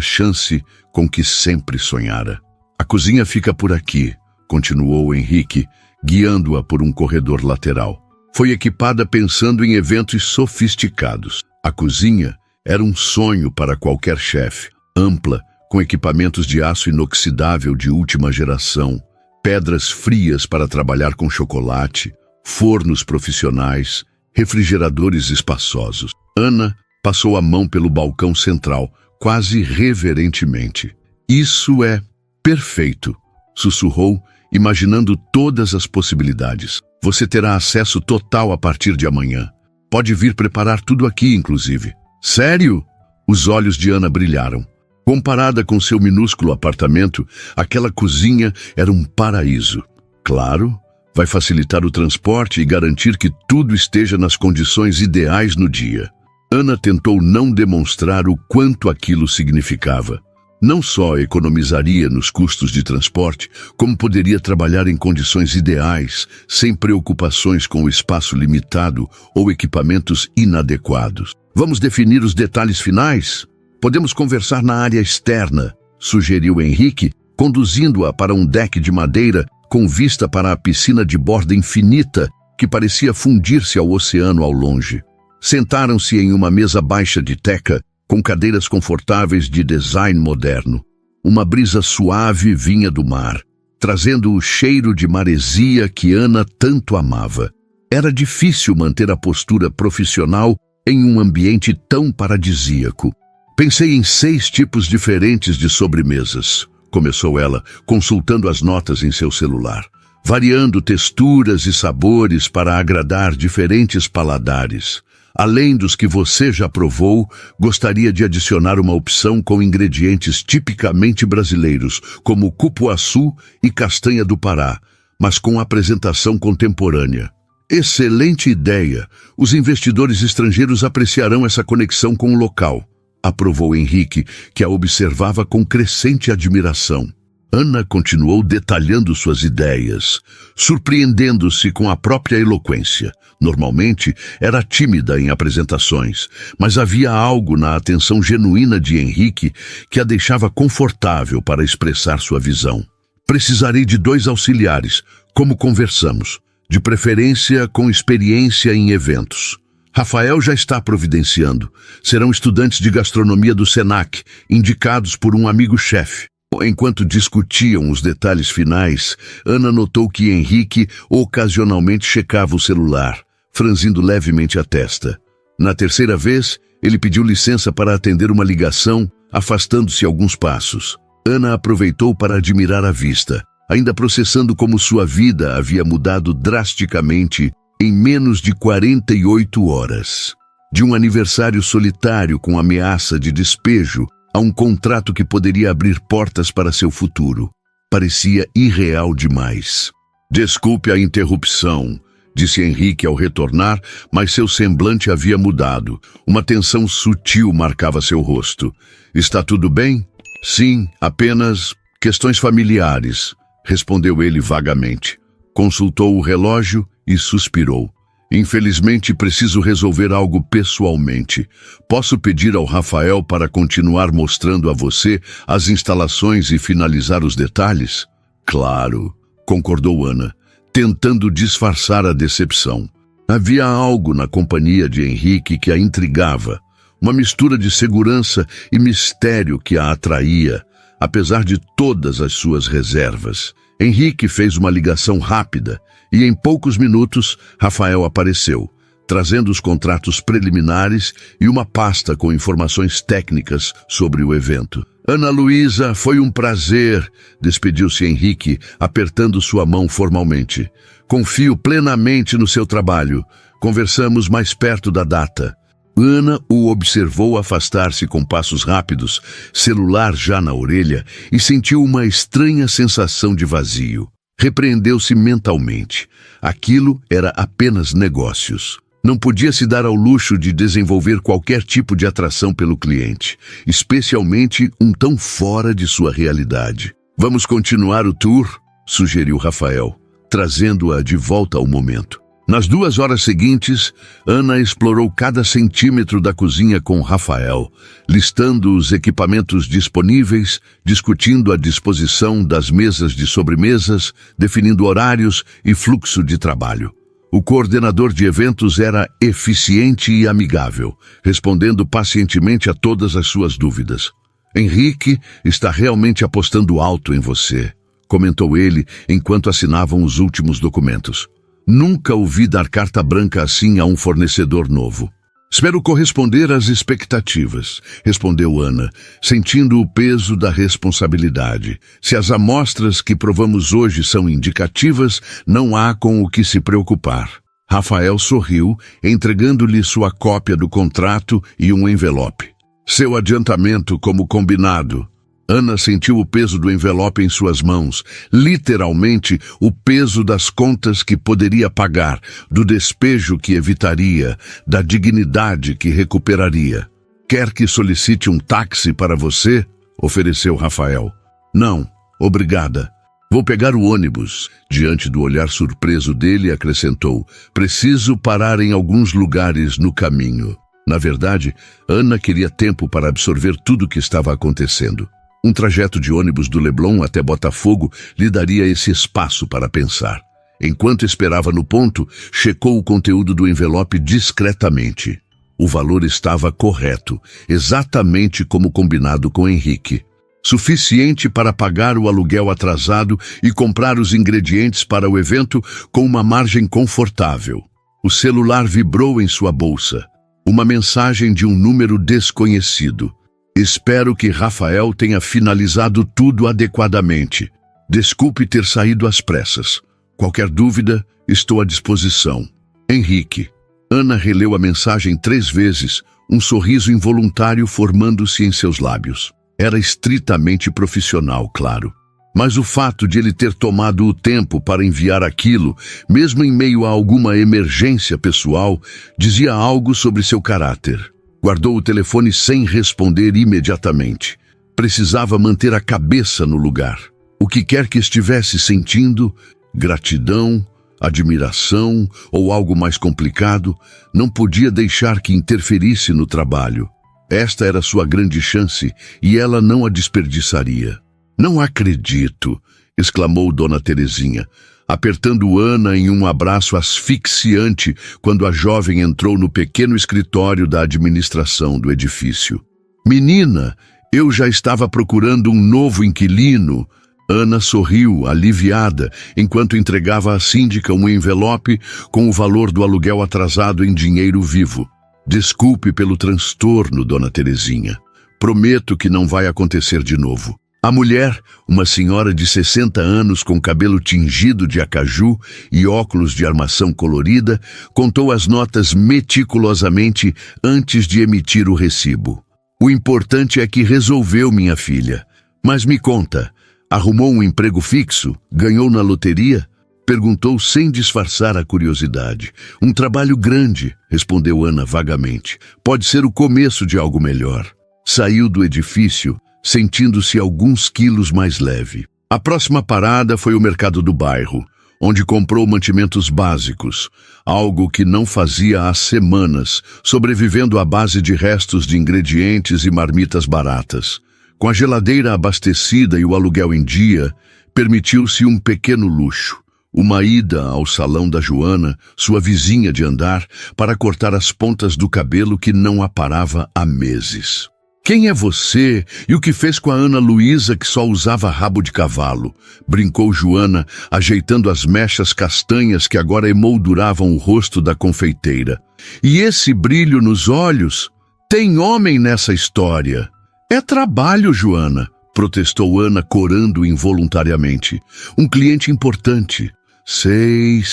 chance com que sempre sonhara. A cozinha fica por aqui, continuou Henrique, guiando-a por um corredor lateral. Foi equipada pensando em eventos sofisticados. A cozinha era um sonho para qualquer chefe, ampla, com equipamentos de aço inoxidável de última geração, pedras frias para trabalhar com chocolate, fornos profissionais, refrigeradores espaçosos. Ana passou a mão pelo balcão central, quase reverentemente. Isso é perfeito, sussurrou, imaginando todas as possibilidades. Você terá acesso total a partir de amanhã. Pode vir preparar tudo aqui, inclusive. Sério? Os olhos de Ana brilharam. Comparada com seu minúsculo apartamento, aquela cozinha era um paraíso. Claro, vai facilitar o transporte e garantir que tudo esteja nas condições ideais no dia. Ana tentou não demonstrar o quanto aquilo significava. Não só economizaria nos custos de transporte, como poderia trabalhar em condições ideais, sem preocupações com o espaço limitado ou equipamentos inadequados. Vamos definir os detalhes finais? Podemos conversar na área externa, sugeriu Henrique, conduzindo-a para um deck de madeira com vista para a piscina de borda infinita que parecia fundir-se ao oceano ao longe. Sentaram-se em uma mesa baixa de teca, com cadeiras confortáveis de design moderno. Uma brisa suave vinha do mar, trazendo o cheiro de maresia que Ana tanto amava. Era difícil manter a postura profissional em um ambiente tão paradisíaco. Pensei em 6 tipos diferentes de sobremesas, começou ela, consultando as notas em seu celular, variando texturas e sabores para agradar diferentes paladares. Além dos que você já provou, gostaria de adicionar uma opção com ingredientes tipicamente brasileiros, como cupuaçu e castanha do Pará, mas com apresentação contemporânea. Excelente ideia! Os investidores estrangeiros apreciarão essa conexão com o local, aprovou Henrique, que a observava com crescente admiração. Ana continuou detalhando suas ideias, surpreendendo-se com a própria eloquência. Normalmente, era tímida em apresentações, mas havia algo na atenção genuína de Henrique que a deixava confortável para expressar sua visão. Precisarei de 2 auxiliares, como conversamos, de preferência com experiência em eventos. Rafael já está providenciando. Serão estudantes de gastronomia do Senac, indicados por um amigo-chefe. Enquanto discutiam os detalhes finais, Ana notou que Henrique ocasionalmente checava o celular, franzindo levemente a testa. Na terceira vez, ele pediu licença para atender uma ligação, afastando-se alguns passos. Ana aproveitou para admirar a vista, ainda processando como sua vida havia mudado drasticamente em menos de 48 horas. De um aniversário solitário com ameaça de despejo a um contrato que poderia abrir portas para seu futuro. Parecia irreal demais. Desculpe a interrupção, disse Henrique ao retornar, mas seu semblante havia mudado. Uma tensão sutil marcava seu rosto. Está tudo bem? Sim, apenas questões familiares, respondeu ele vagamente. Consultou o relógio e suspirou. Infelizmente, preciso resolver algo pessoalmente. Posso pedir ao Rafael para continuar mostrando a você as instalações e finalizar os detalhes? Claro, concordou Ana, tentando disfarçar a decepção. Havia algo na companhia de Henrique que a intrigava, uma mistura de segurança e mistério que a atraía, apesar de todas as suas reservas. Henrique fez uma ligação rápida e em poucos minutos Rafael apareceu, trazendo os contratos preliminares e uma pasta com informações técnicas sobre o evento. Ana Luísa, foi um prazer, despediu-se Henrique, apertando sua mão formalmente. Confio plenamente no seu trabalho. Conversamos mais perto da data. Ana o observou afastar-se com passos rápidos, celular já na orelha, e sentiu uma estranha sensação de vazio. Repreendeu-se mentalmente. Aquilo era apenas negócios. Não podia se dar ao luxo de desenvolver qualquer tipo de atração pelo cliente, especialmente um tão fora de sua realidade. Vamos continuar o tour? Sugeriu Rafael, trazendo-a de volta ao momento. Nas 2 horas seguintes, Ana explorou cada centímetro da cozinha com Rafael, listando os equipamentos disponíveis, discutindo a disposição das mesas de sobremesas, definindo horários e fluxo de trabalho. O coordenador de eventos era eficiente e amigável, respondendo pacientemente a todas as suas dúvidas. Henrique está realmente apostando alto em você, comentou ele enquanto assinavam os últimos documentos. Nunca ouvi dar carta branca assim a um fornecedor novo. Espero corresponder às expectativas, respondeu Ana, sentindo o peso da responsabilidade. Se as amostras que provamos hoje são indicativas, não há com o que se preocupar. Rafael sorriu, entregando-lhe sua cópia do contrato e um envelope. Seu adiantamento como combinado. Ana sentiu o peso do envelope em suas mãos, literalmente o peso das contas que poderia pagar, do despejo que evitaria, da dignidade que recuperaria. Quer que solicite um táxi para você? Ofereceu Rafael. Não, obrigada. Vou pegar o ônibus. Diante do olhar surpreso dele, acrescentou, preciso parar em alguns lugares no caminho. Na verdade, Ana queria tempo para absorver tudo o que estava acontecendo. Um trajeto de ônibus do Leblon até Botafogo lhe daria esse espaço para pensar. Enquanto esperava no ponto, checou o conteúdo do envelope discretamente. O valor estava correto, exatamente como combinado com Henrique. Suficiente para pagar o aluguel atrasado e comprar os ingredientes para o evento com uma margem confortável. O celular vibrou em sua bolsa. Uma mensagem de um número desconhecido. Espero que Rafael tenha finalizado tudo adequadamente. Desculpe ter saído às pressas. Qualquer dúvida, estou à disposição. Henrique. Ana releu a mensagem 3 vezes, um sorriso involuntário formando-se em seus lábios. Era estritamente profissional, claro. Mas o fato de ele ter tomado o tempo para enviar aquilo, mesmo em meio a alguma emergência pessoal, dizia algo sobre seu caráter. Guardou o telefone sem responder imediatamente. Precisava manter a cabeça no lugar. O que quer que estivesse sentindo, gratidão, admiração ou algo mais complicado, não podia deixar que interferisse no trabalho. Esta era sua grande chance e ela não a desperdiçaria. Não acredito, exclamou Dona Terezinha, apertando Ana em um abraço asfixiante quando a jovem entrou no pequeno escritório da administração do edifício. Menina, eu já estava procurando um novo inquilino. Ana sorriu, aliviada, enquanto entregava à síndica um envelope com o valor do aluguel atrasado em dinheiro vivo. Desculpe pelo transtorno, Dona Terezinha. Prometo que não vai acontecer de novo. A mulher, uma senhora de 60 anos com cabelo tingido de acaju e óculos de armação colorida, contou as notas meticulosamente antes de emitir o recibo. O importante é que resolveu, minha filha. Mas me conta, arrumou um emprego fixo? Ganhou na loteria? Perguntou sem disfarçar a curiosidade. Um trabalho grande, respondeu Ana vagamente. Pode ser o começo de algo melhor. Saiu do edifício, sentindo-se alguns quilos mais leve. A próxima parada foi o mercado do bairro, onde comprou mantimentos básicos, algo que não fazia há semanas, sobrevivendo à base de restos de ingredientes e marmitas baratas. Com a geladeira abastecida e o aluguel em dia, permitiu-se um pequeno luxo. Uma ida ao salão da Joana, sua vizinha de andar, para cortar as pontas do cabelo que não aparava há meses. Quem é você e o que fez com a Ana Luísa que só usava rabo de cavalo? Brincou Joana, ajeitando as mechas castanhas que agora emolduravam o rosto da confeiteira. E esse brilho nos olhos? Tem homem nessa história. É trabalho, Joana, protestou Ana, corando involuntariamente. Um cliente importante. Sei,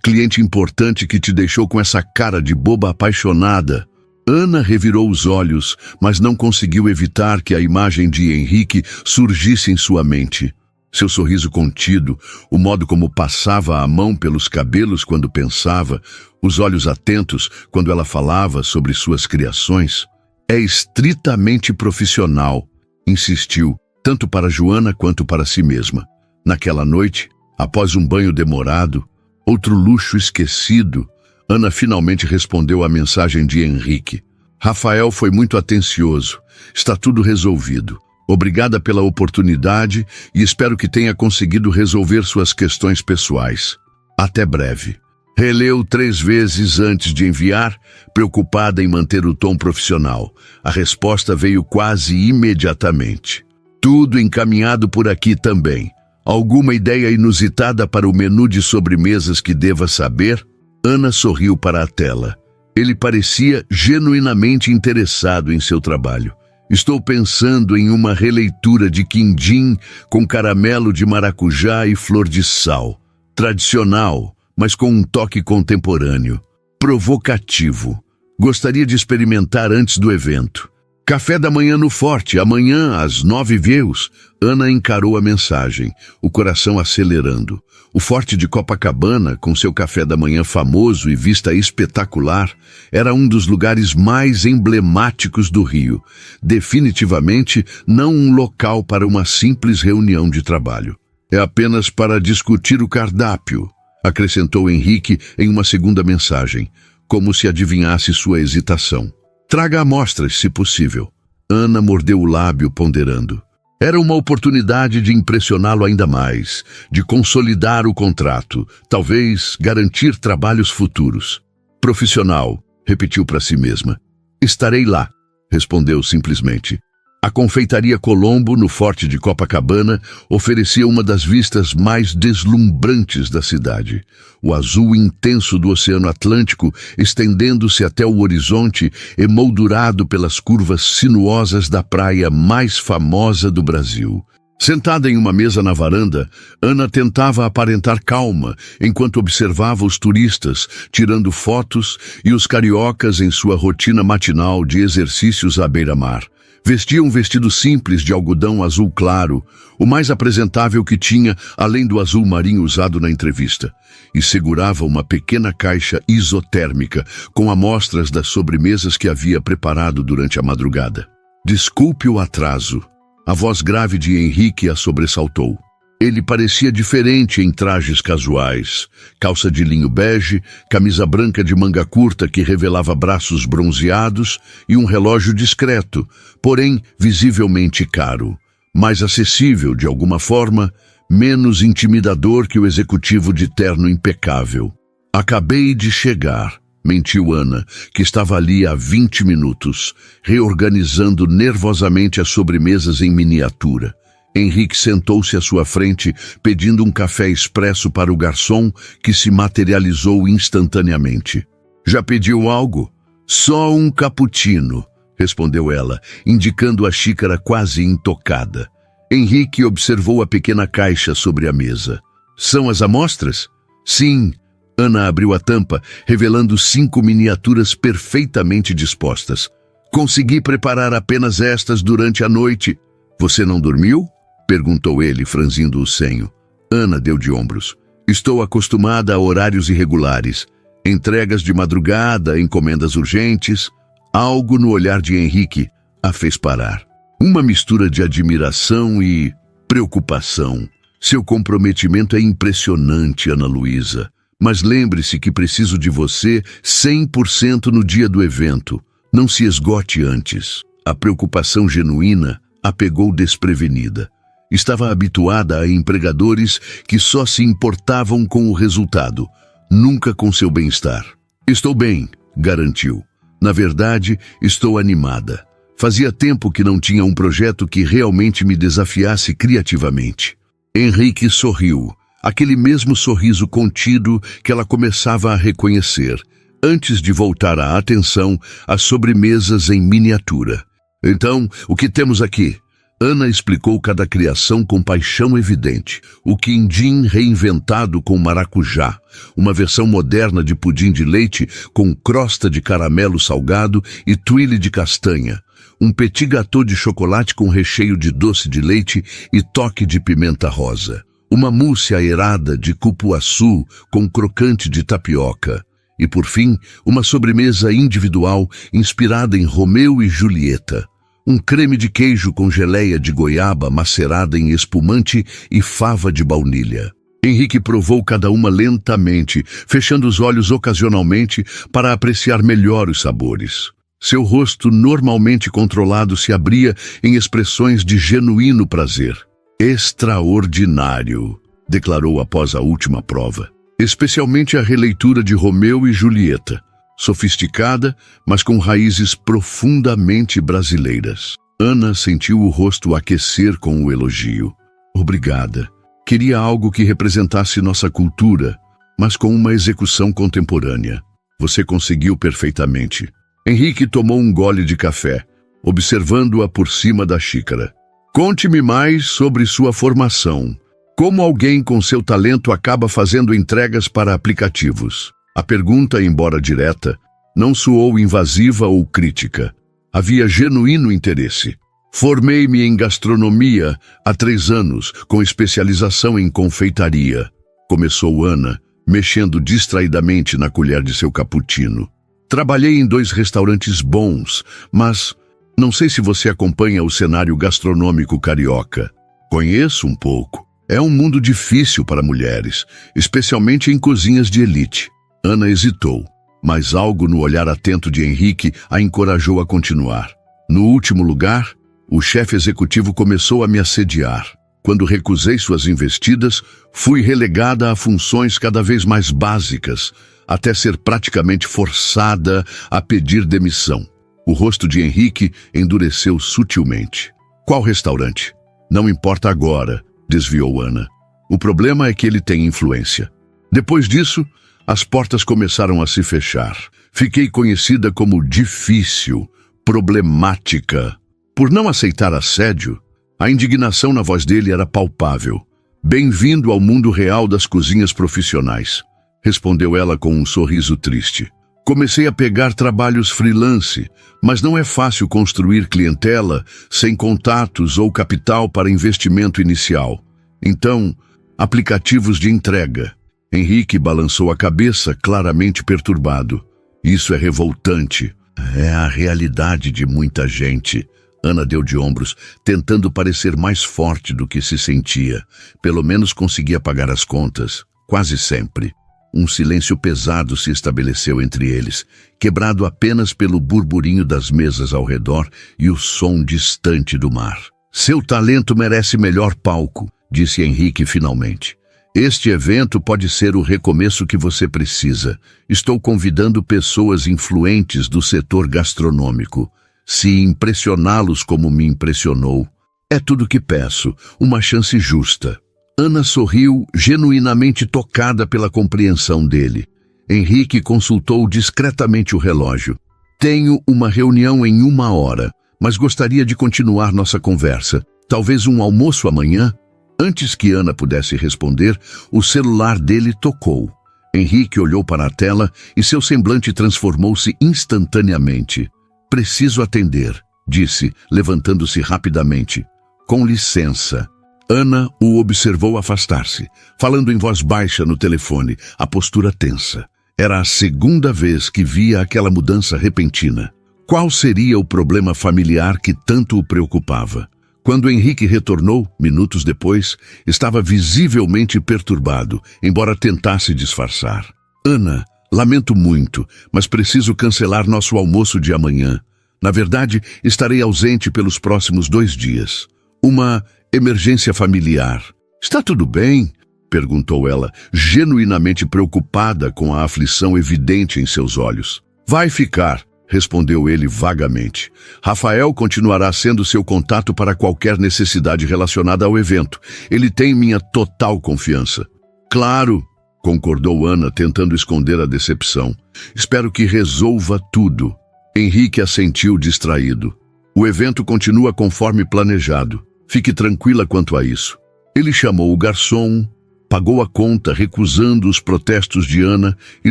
cliente importante que te deixou com essa cara de boba apaixonada. Ana revirou os olhos, mas não conseguiu evitar que a imagem de Henrique surgisse em sua mente. Seu sorriso contido, o modo como passava a mão pelos cabelos quando pensava, os olhos atentos quando ela falava sobre suas criações. É estritamente profissional, insistiu, tanto para Joana quanto para si mesma. Naquela noite, após um banho demorado, outro luxo esquecido, Ana finalmente respondeu à mensagem de Henrique. Rafael foi muito atencioso. Está tudo resolvido. Obrigada pela oportunidade e espero que tenha conseguido resolver suas questões pessoais. Até breve. Releu 3 vezes antes de enviar, preocupada em manter o tom profissional. A resposta veio quase imediatamente. Tudo encaminhado por aqui também. Alguma ideia inusitada para o menu de sobremesas que deva saber? Ana sorriu para a tela. Ele parecia genuinamente interessado em seu trabalho. Estou pensando em uma releitura de quindim com caramelo de maracujá e flor de sal. Tradicional, mas com um toque contemporâneo. Provocativo. Gostaria de experimentar antes do evento. Café da manhã no Forte, amanhã às 9 vieus. Ana encarou a mensagem, o coração acelerando. O Forte de Copacabana, com seu café da manhã famoso e vista espetacular, era um dos lugares mais emblemáticos do Rio. Definitivamente não um local para uma simples reunião de trabalho. É apenas para discutir o cardápio, acrescentou Henrique em uma segunda mensagem, como se adivinhasse sua hesitação. Traga amostras, se possível. Ana mordeu o lábio, ponderando. Era uma oportunidade de impressioná-lo ainda mais, de consolidar o contrato, talvez garantir trabalhos futuros. Profissional, repetiu para si mesma. Estarei lá, respondeu simplesmente. A confeitaria Colombo, no Forte de Copacabana, oferecia uma das vistas mais deslumbrantes da cidade. O azul intenso do Oceano Atlântico, estendendo-se até o horizonte, emoldurado pelas curvas sinuosas da praia mais famosa do Brasil. Sentada em uma mesa na varanda, Ana tentava aparentar calma, enquanto observava os turistas, tirando fotos, e os cariocas em sua rotina matinal de exercícios à beira-mar. Vestia um vestido simples de algodão azul claro, o mais apresentável que tinha, além do azul marinho usado na entrevista, e segurava uma pequena caixa isotérmica com amostras das sobremesas que havia preparado durante a madrugada. Desculpe o atraso. A voz grave de Henrique a sobressaltou. Ele parecia diferente em trajes casuais, calça de linho bege, camisa branca de manga curta que revelava braços bronzeados e um relógio discreto, porém visivelmente caro, mais acessível de alguma forma, menos intimidador que o executivo de terno impecável. Acabei de chegar, mentiu Ana, que estava ali há 20 minutos, reorganizando nervosamente as sobremesas em miniatura. Henrique sentou-se à sua frente, pedindo um café expresso para o garçom, que se materializou instantaneamente. Já pediu algo? Só um cappuccino, respondeu ela, indicando a xícara quase intocada. Henrique observou a pequena caixa sobre a mesa. São as amostras? Sim. Ana abriu a tampa, revelando 5 miniaturas perfeitamente dispostas. Consegui preparar apenas estas durante a noite. Você não dormiu? Perguntou ele, franzindo o senho. Ana deu de ombros. Estou acostumada a horários irregulares. Entregas de madrugada, encomendas urgentes. Algo no olhar de Henrique a fez parar. Uma mistura de admiração e preocupação. Seu comprometimento é impressionante, Ana Luísa. Mas lembre-se que preciso de você 100% no dia do evento. Não se esgote antes. A preocupação genuína a pegou desprevenida. Estava habituada a empregadores que só se importavam com o resultado, nunca com seu bem-estar. Estou bem, garantiu. Na verdade, estou animada. Fazia tempo que não tinha um projeto que realmente me desafiasse criativamente. Henrique sorriu, aquele mesmo sorriso contido que ela começava a reconhecer, antes de voltar a atenção às sobremesas em miniatura. Então, o que temos aqui? Ana explicou cada criação com paixão evidente. O quindim reinventado com maracujá, uma versão moderna de pudim de leite com crosta de caramelo salgado e tuile de castanha. um petit gâteau de chocolate com recheio de doce de leite e toque de pimenta rosa, uma mousse aerada de cupuaçu com crocante de tapioca e, por fim, uma sobremesa individual inspirada em Romeu e Julieta, um creme de queijo com geleia de goiaba macerada em espumante e fava de baunilha. Henrique provou cada uma lentamente, fechando os olhos ocasionalmente para apreciar melhor os sabores. Seu rosto, normalmente controlado, se abria em expressões de genuíno prazer. Extraordinário, declarou após a última prova. Especialmente a releitura de Romeu e Julieta. Sofisticada, mas com raízes profundamente brasileiras. Ana sentiu o rosto aquecer com o elogio. Obrigada. Queria algo que representasse nossa cultura, mas com uma execução contemporânea. Você conseguiu perfeitamente. Henrique tomou um gole de café, observando-a por cima da xícara. Conte-me mais sobre sua formação. Como alguém com seu talento acaba fazendo entregas para aplicativos? A pergunta, embora direta, não soou invasiva ou crítica. Havia genuíno interesse. Formei-me em gastronomia há 3 anos, com especialização em confeitaria. Começou Ana, mexendo distraidamente na colher de seu cappuccino. Trabalhei em 2 restaurantes bons, mas não sei se você acompanha o cenário gastronômico carioca. Conheço um pouco. É um mundo difícil para mulheres, especialmente em cozinhas de elite. Ana hesitou, mas algo no olhar atento de Henrique a encorajou a continuar. No último lugar, o chefe executivo começou a me assediar. Quando recusei suas investidas, fui relegada a funções cada vez mais básicas, até ser praticamente forçada a pedir demissão. O rosto de Henrique endureceu sutilmente. Qual restaurante? Não importa agora, desviou Ana. O problema é que ele tem influência. Depois disso, as portas começaram a se fechar. Fiquei conhecida como difícil, problemática. Por não aceitar assédio, a indignação na voz dele era palpável. Bem-vindo ao mundo real das cozinhas profissionais, respondeu ela com um sorriso triste. Comecei a pegar trabalhos freelance, mas não é fácil construir clientela sem contatos ou capital para investimento inicial. Então, aplicativos de entrega. Henrique balançou a cabeça, claramente perturbado. Isso é revoltante. É a realidade de muita gente. Ana deu de ombros, tentando parecer mais forte do que se sentia. Pelo menos conseguia pagar as contas, quase sempre. Um silêncio pesado se estabeleceu entre eles, quebrado apenas pelo burburinho das mesas ao redor e o som distante do mar. Seu talento merece melhor palco, disse Henrique finalmente. Este evento pode ser o recomeço que você precisa. Estou convidando pessoas influentes do setor gastronômico. Se impressioná-los como me impressionou, é tudo que peço, uma chance justa. Ana sorriu, genuinamente tocada pela compreensão dele. Henrique consultou discretamente o relógio. Tenho uma reunião em 1 hora, mas gostaria de continuar nossa conversa. Talvez um almoço amanhã? Antes que Ana pudesse responder, o celular dele tocou. Henrique olhou para a tela e seu semblante transformou-se instantaneamente. Preciso atender, disse, levantando-se rapidamente. Com licença. Ana o observou afastar-se, falando em voz baixa no telefone, a postura tensa. Era a 2ª vez que via aquela mudança repentina. Qual seria o problema familiar que tanto o preocupava? Quando Henrique retornou, minutos depois, estava visivelmente perturbado, embora tentasse disfarçar. Ana, lamento muito, mas preciso cancelar nosso almoço de amanhã. Na verdade, estarei ausente pelos próximos 2 dias. Uma emergência familiar. Está tudo bem? Perguntou ela, genuinamente preocupada com a aflição evidente em seus olhos. Vai ficar, respondeu ele vagamente. Rafael continuará sendo seu contato para qualquer necessidade relacionada ao evento. Ele tem minha total confiança. Claro, concordou Ana, tentando esconder a decepção. Espero que resolva tudo. Henrique assentiu distraído. O evento continua conforme planejado. Fique tranquila quanto a isso. Ele chamou o garçom, pagou a conta recusando os protestos de Ana e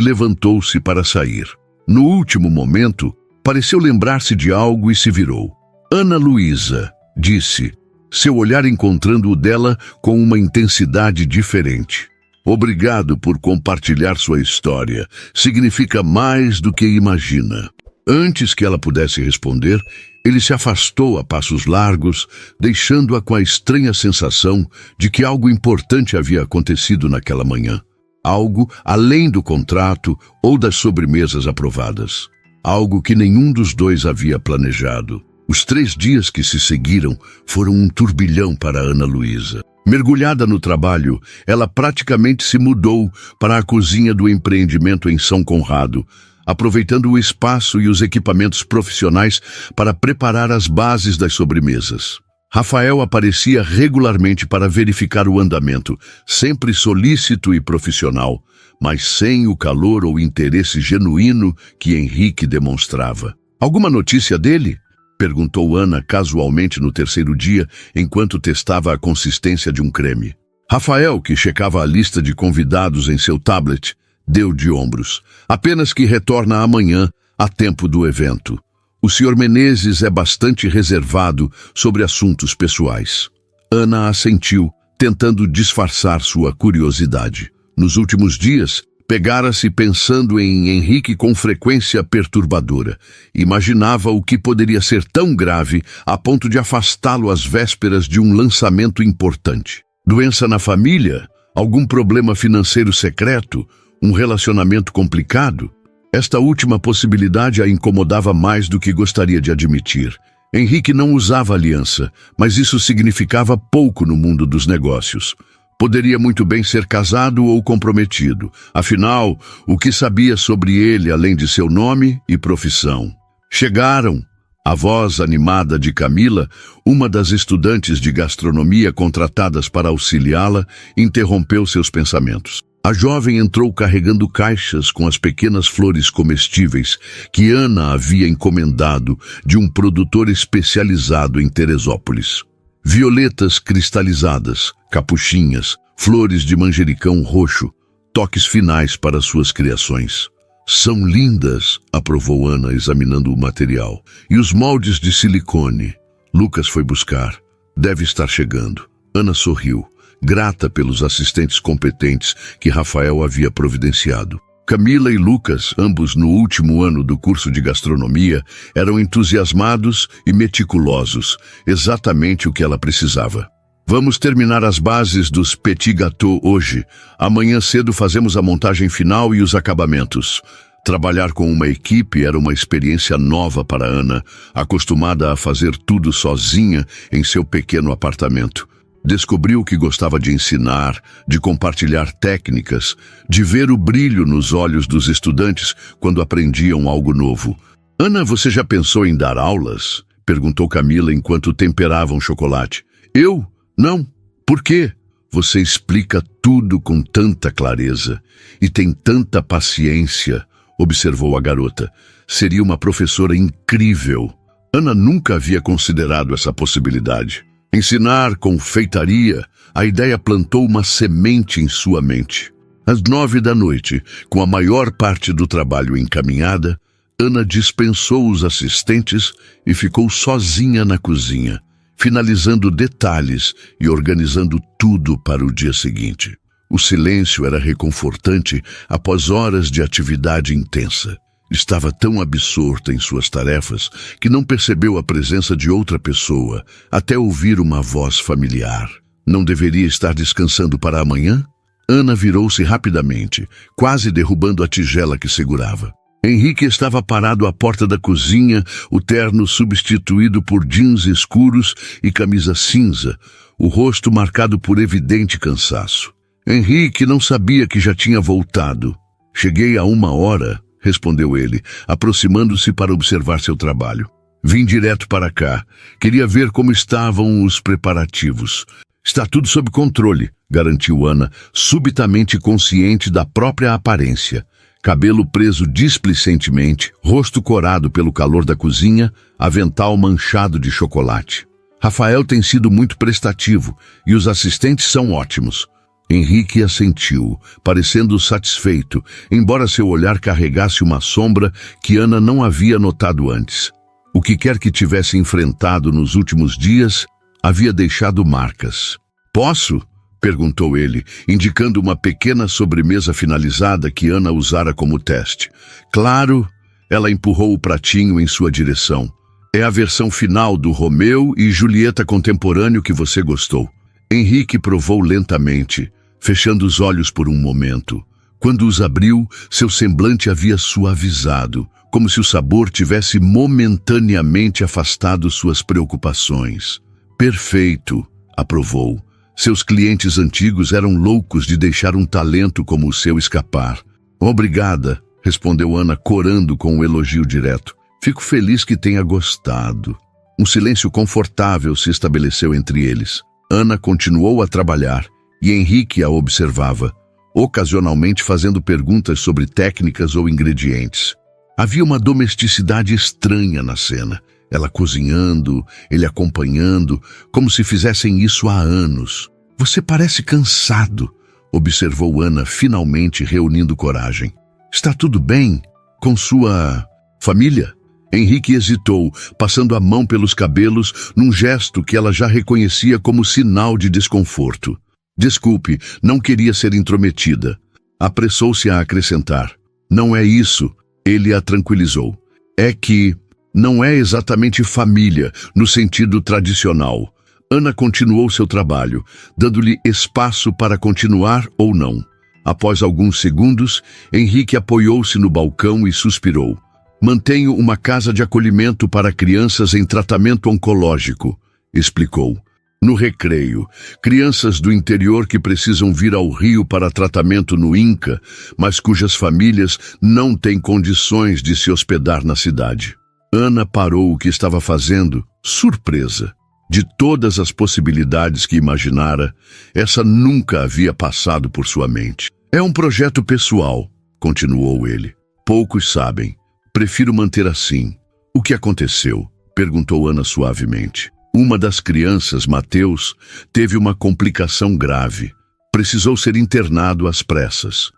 levantou-se para sair. No último momento, pareceu lembrar-se de algo e se virou. Ana Luísa, disse, seu olhar encontrando o dela com uma intensidade diferente. Obrigado por compartilhar sua história. Significa mais do que imagina. Antes que ela pudesse responder, ele se afastou a passos largos, deixando-a com a estranha sensação de que algo importante havia acontecido naquela manhã. Algo além do contrato ou das sobremesas aprovadas. Algo que nenhum dos dois havia planejado. Os 3 dias que se seguiram foram um turbilhão para Ana Luísa. Mergulhada no trabalho, ela praticamente se mudou para a cozinha do empreendimento em São Conrado, aproveitando o espaço e os equipamentos profissionais para preparar as bases das sobremesas. Rafael aparecia regularmente para verificar o andamento, sempre solícito e profissional, mas sem o calor ou interesse genuíno que Henrique demonstrava. Alguma notícia dele? Perguntou Ana casualmente no 3º dia, enquanto testava a consistência de um creme. Rafael, que checava a lista de convidados em seu tablet, deu de ombros. Apenas que retorna amanhã, a tempo do evento. O Sr. Menezes é bastante reservado sobre assuntos pessoais. Ana assentiu, tentando disfarçar sua curiosidade. Nos últimos dias, pegara-se pensando em Henrique com frequência perturbadora. Imaginava o que poderia ser tão grave a ponto de afastá-lo às vésperas de um lançamento importante. Doença na família? Algum problema financeiro secreto? Um relacionamento complicado? Esta última possibilidade a incomodava mais do que gostaria de admitir. Henrique não usava aliança, mas isso significava pouco no mundo dos negócios. Poderia muito bem ser casado ou comprometido. Afinal, o que sabia sobre ele além de seu nome e profissão? Chegaram. A voz animada de Camila, uma das estudantes de gastronomia contratadas para auxiliá-la, interrompeu seus pensamentos. A jovem entrou carregando caixas com as pequenas flores comestíveis que Ana havia encomendado de um produtor especializado em Teresópolis. Violetas cristalizadas, capuchinhas, flores de manjericão roxo, toques finais para suas criações. São lindas, aprovou Ana, examinando o material. E os moldes de silicone? Lucas foi buscar. Deve estar chegando. Ana sorriu, grata pelos assistentes competentes que Rafael havia providenciado. Camila e Lucas, ambos no último ano do curso de gastronomia, eram entusiasmados e meticulosos, exatamente o que ela precisava. Vamos terminar as bases dos petit gâteaux hoje. Amanhã cedo fazemos a montagem final e os acabamentos. Trabalhar com uma equipe era uma experiência nova para Ana, acostumada a fazer tudo sozinha em seu pequeno apartamento. Descobriu que gostava de ensinar, de compartilhar técnicas, de ver o brilho nos olhos dos estudantes quando aprendiam algo novo. Ana, você já pensou em dar aulas? Perguntou Camila enquanto temperavam chocolate. Eu? Não. Por quê? Você explica tudo com tanta clareza e tem tanta paciência, observou a garota. Seria uma professora incrível. Ana nunca havia considerado essa possibilidade. Ensinar confeitaria, a ideia plantou uma semente em sua mente. Às 9 da noite, com a maior parte do trabalho encaminhada, Ana dispensou os assistentes e ficou sozinha na cozinha, finalizando detalhes e organizando tudo para o dia seguinte. O silêncio era reconfortante após horas de atividade intensa. Estava tão absorta em suas tarefas que não percebeu a presença de outra pessoa, até ouvir uma voz familiar. Não deveria estar descansando para amanhã? Ana virou-se rapidamente, quase derrubando a tigela que segurava. Henrique estava parado à porta da cozinha, o terno substituído por jeans escuros e camisa cinza, o rosto marcado por evidente cansaço. Henrique não sabia que já tinha voltado. Cheguei há 1 hora, respondeu ele, aproximando-se para observar seu trabalho. Vim direto para cá. Queria ver como estavam os preparativos. Está tudo sob controle, garantiu Ana, subitamente consciente da própria aparência. Cabelo preso displicentemente, rosto corado pelo calor da cozinha, avental manchado de chocolate. Rafael tem sido muito prestativo e os assistentes são ótimos. Henrique assentiu, parecendo satisfeito, embora seu olhar carregasse uma sombra que Ana não havia notado antes. O que quer que tivesse enfrentado nos últimos dias havia deixado marcas. Posso? Perguntou ele, indicando uma pequena sobremesa finalizada que Ana usara como teste. Claro, ela empurrou o pratinho em sua direção. É a versão final do Romeu e Julieta contemporâneo que você gostou. Henrique provou lentamente, fechando os olhos por um momento. Quando os abriu, seu semblante havia suavizado, como se o sabor tivesse momentaneamente afastado suas preocupações. Perfeito, aprovou. Seus clientes antigos eram loucos de deixar um talento como o seu escapar. Obrigada, respondeu Ana, corando com um elogio direto. Fico feliz que tenha gostado. Um silêncio confortável se estabeleceu entre eles. Ana continuou a trabalhar e Henrique a observava, ocasionalmente fazendo perguntas sobre técnicas ou ingredientes. Havia uma domesticidade estranha na cena. Ela cozinhando, ele acompanhando, como se fizessem isso há anos. Você parece cansado, observou Ana, finalmente reunindo coragem. Está tudo bem com sua família? Henrique hesitou, passando a mão pelos cabelos num gesto que ela já reconhecia como sinal de desconforto. Desculpe, não queria ser intrometida. Apressou-se a acrescentar. Não é isso, ele a tranquilizou. É que não é exatamente família, no sentido tradicional. Ana continuou seu trabalho, dando-lhe espaço para continuar ou não. Após alguns segundos, Henrique apoiou-se no balcão e suspirou. Mantenho uma casa de acolhimento para crianças em tratamento oncológico, explicou. No recreio, crianças do interior que precisam vir ao Rio para tratamento no INCA, mas cujas famílias não têm condições de se hospedar na cidade. Ana parou o que estava fazendo, surpresa. De todas as possibilidades que imaginara, essa nunca havia passado por sua mente. É um projeto pessoal, continuou ele. Poucos sabem. Prefiro manter assim. O que aconteceu? Perguntou Ana suavemente. Uma das crianças, Mateus, teve uma complicação grave. Precisou ser internado às pressas.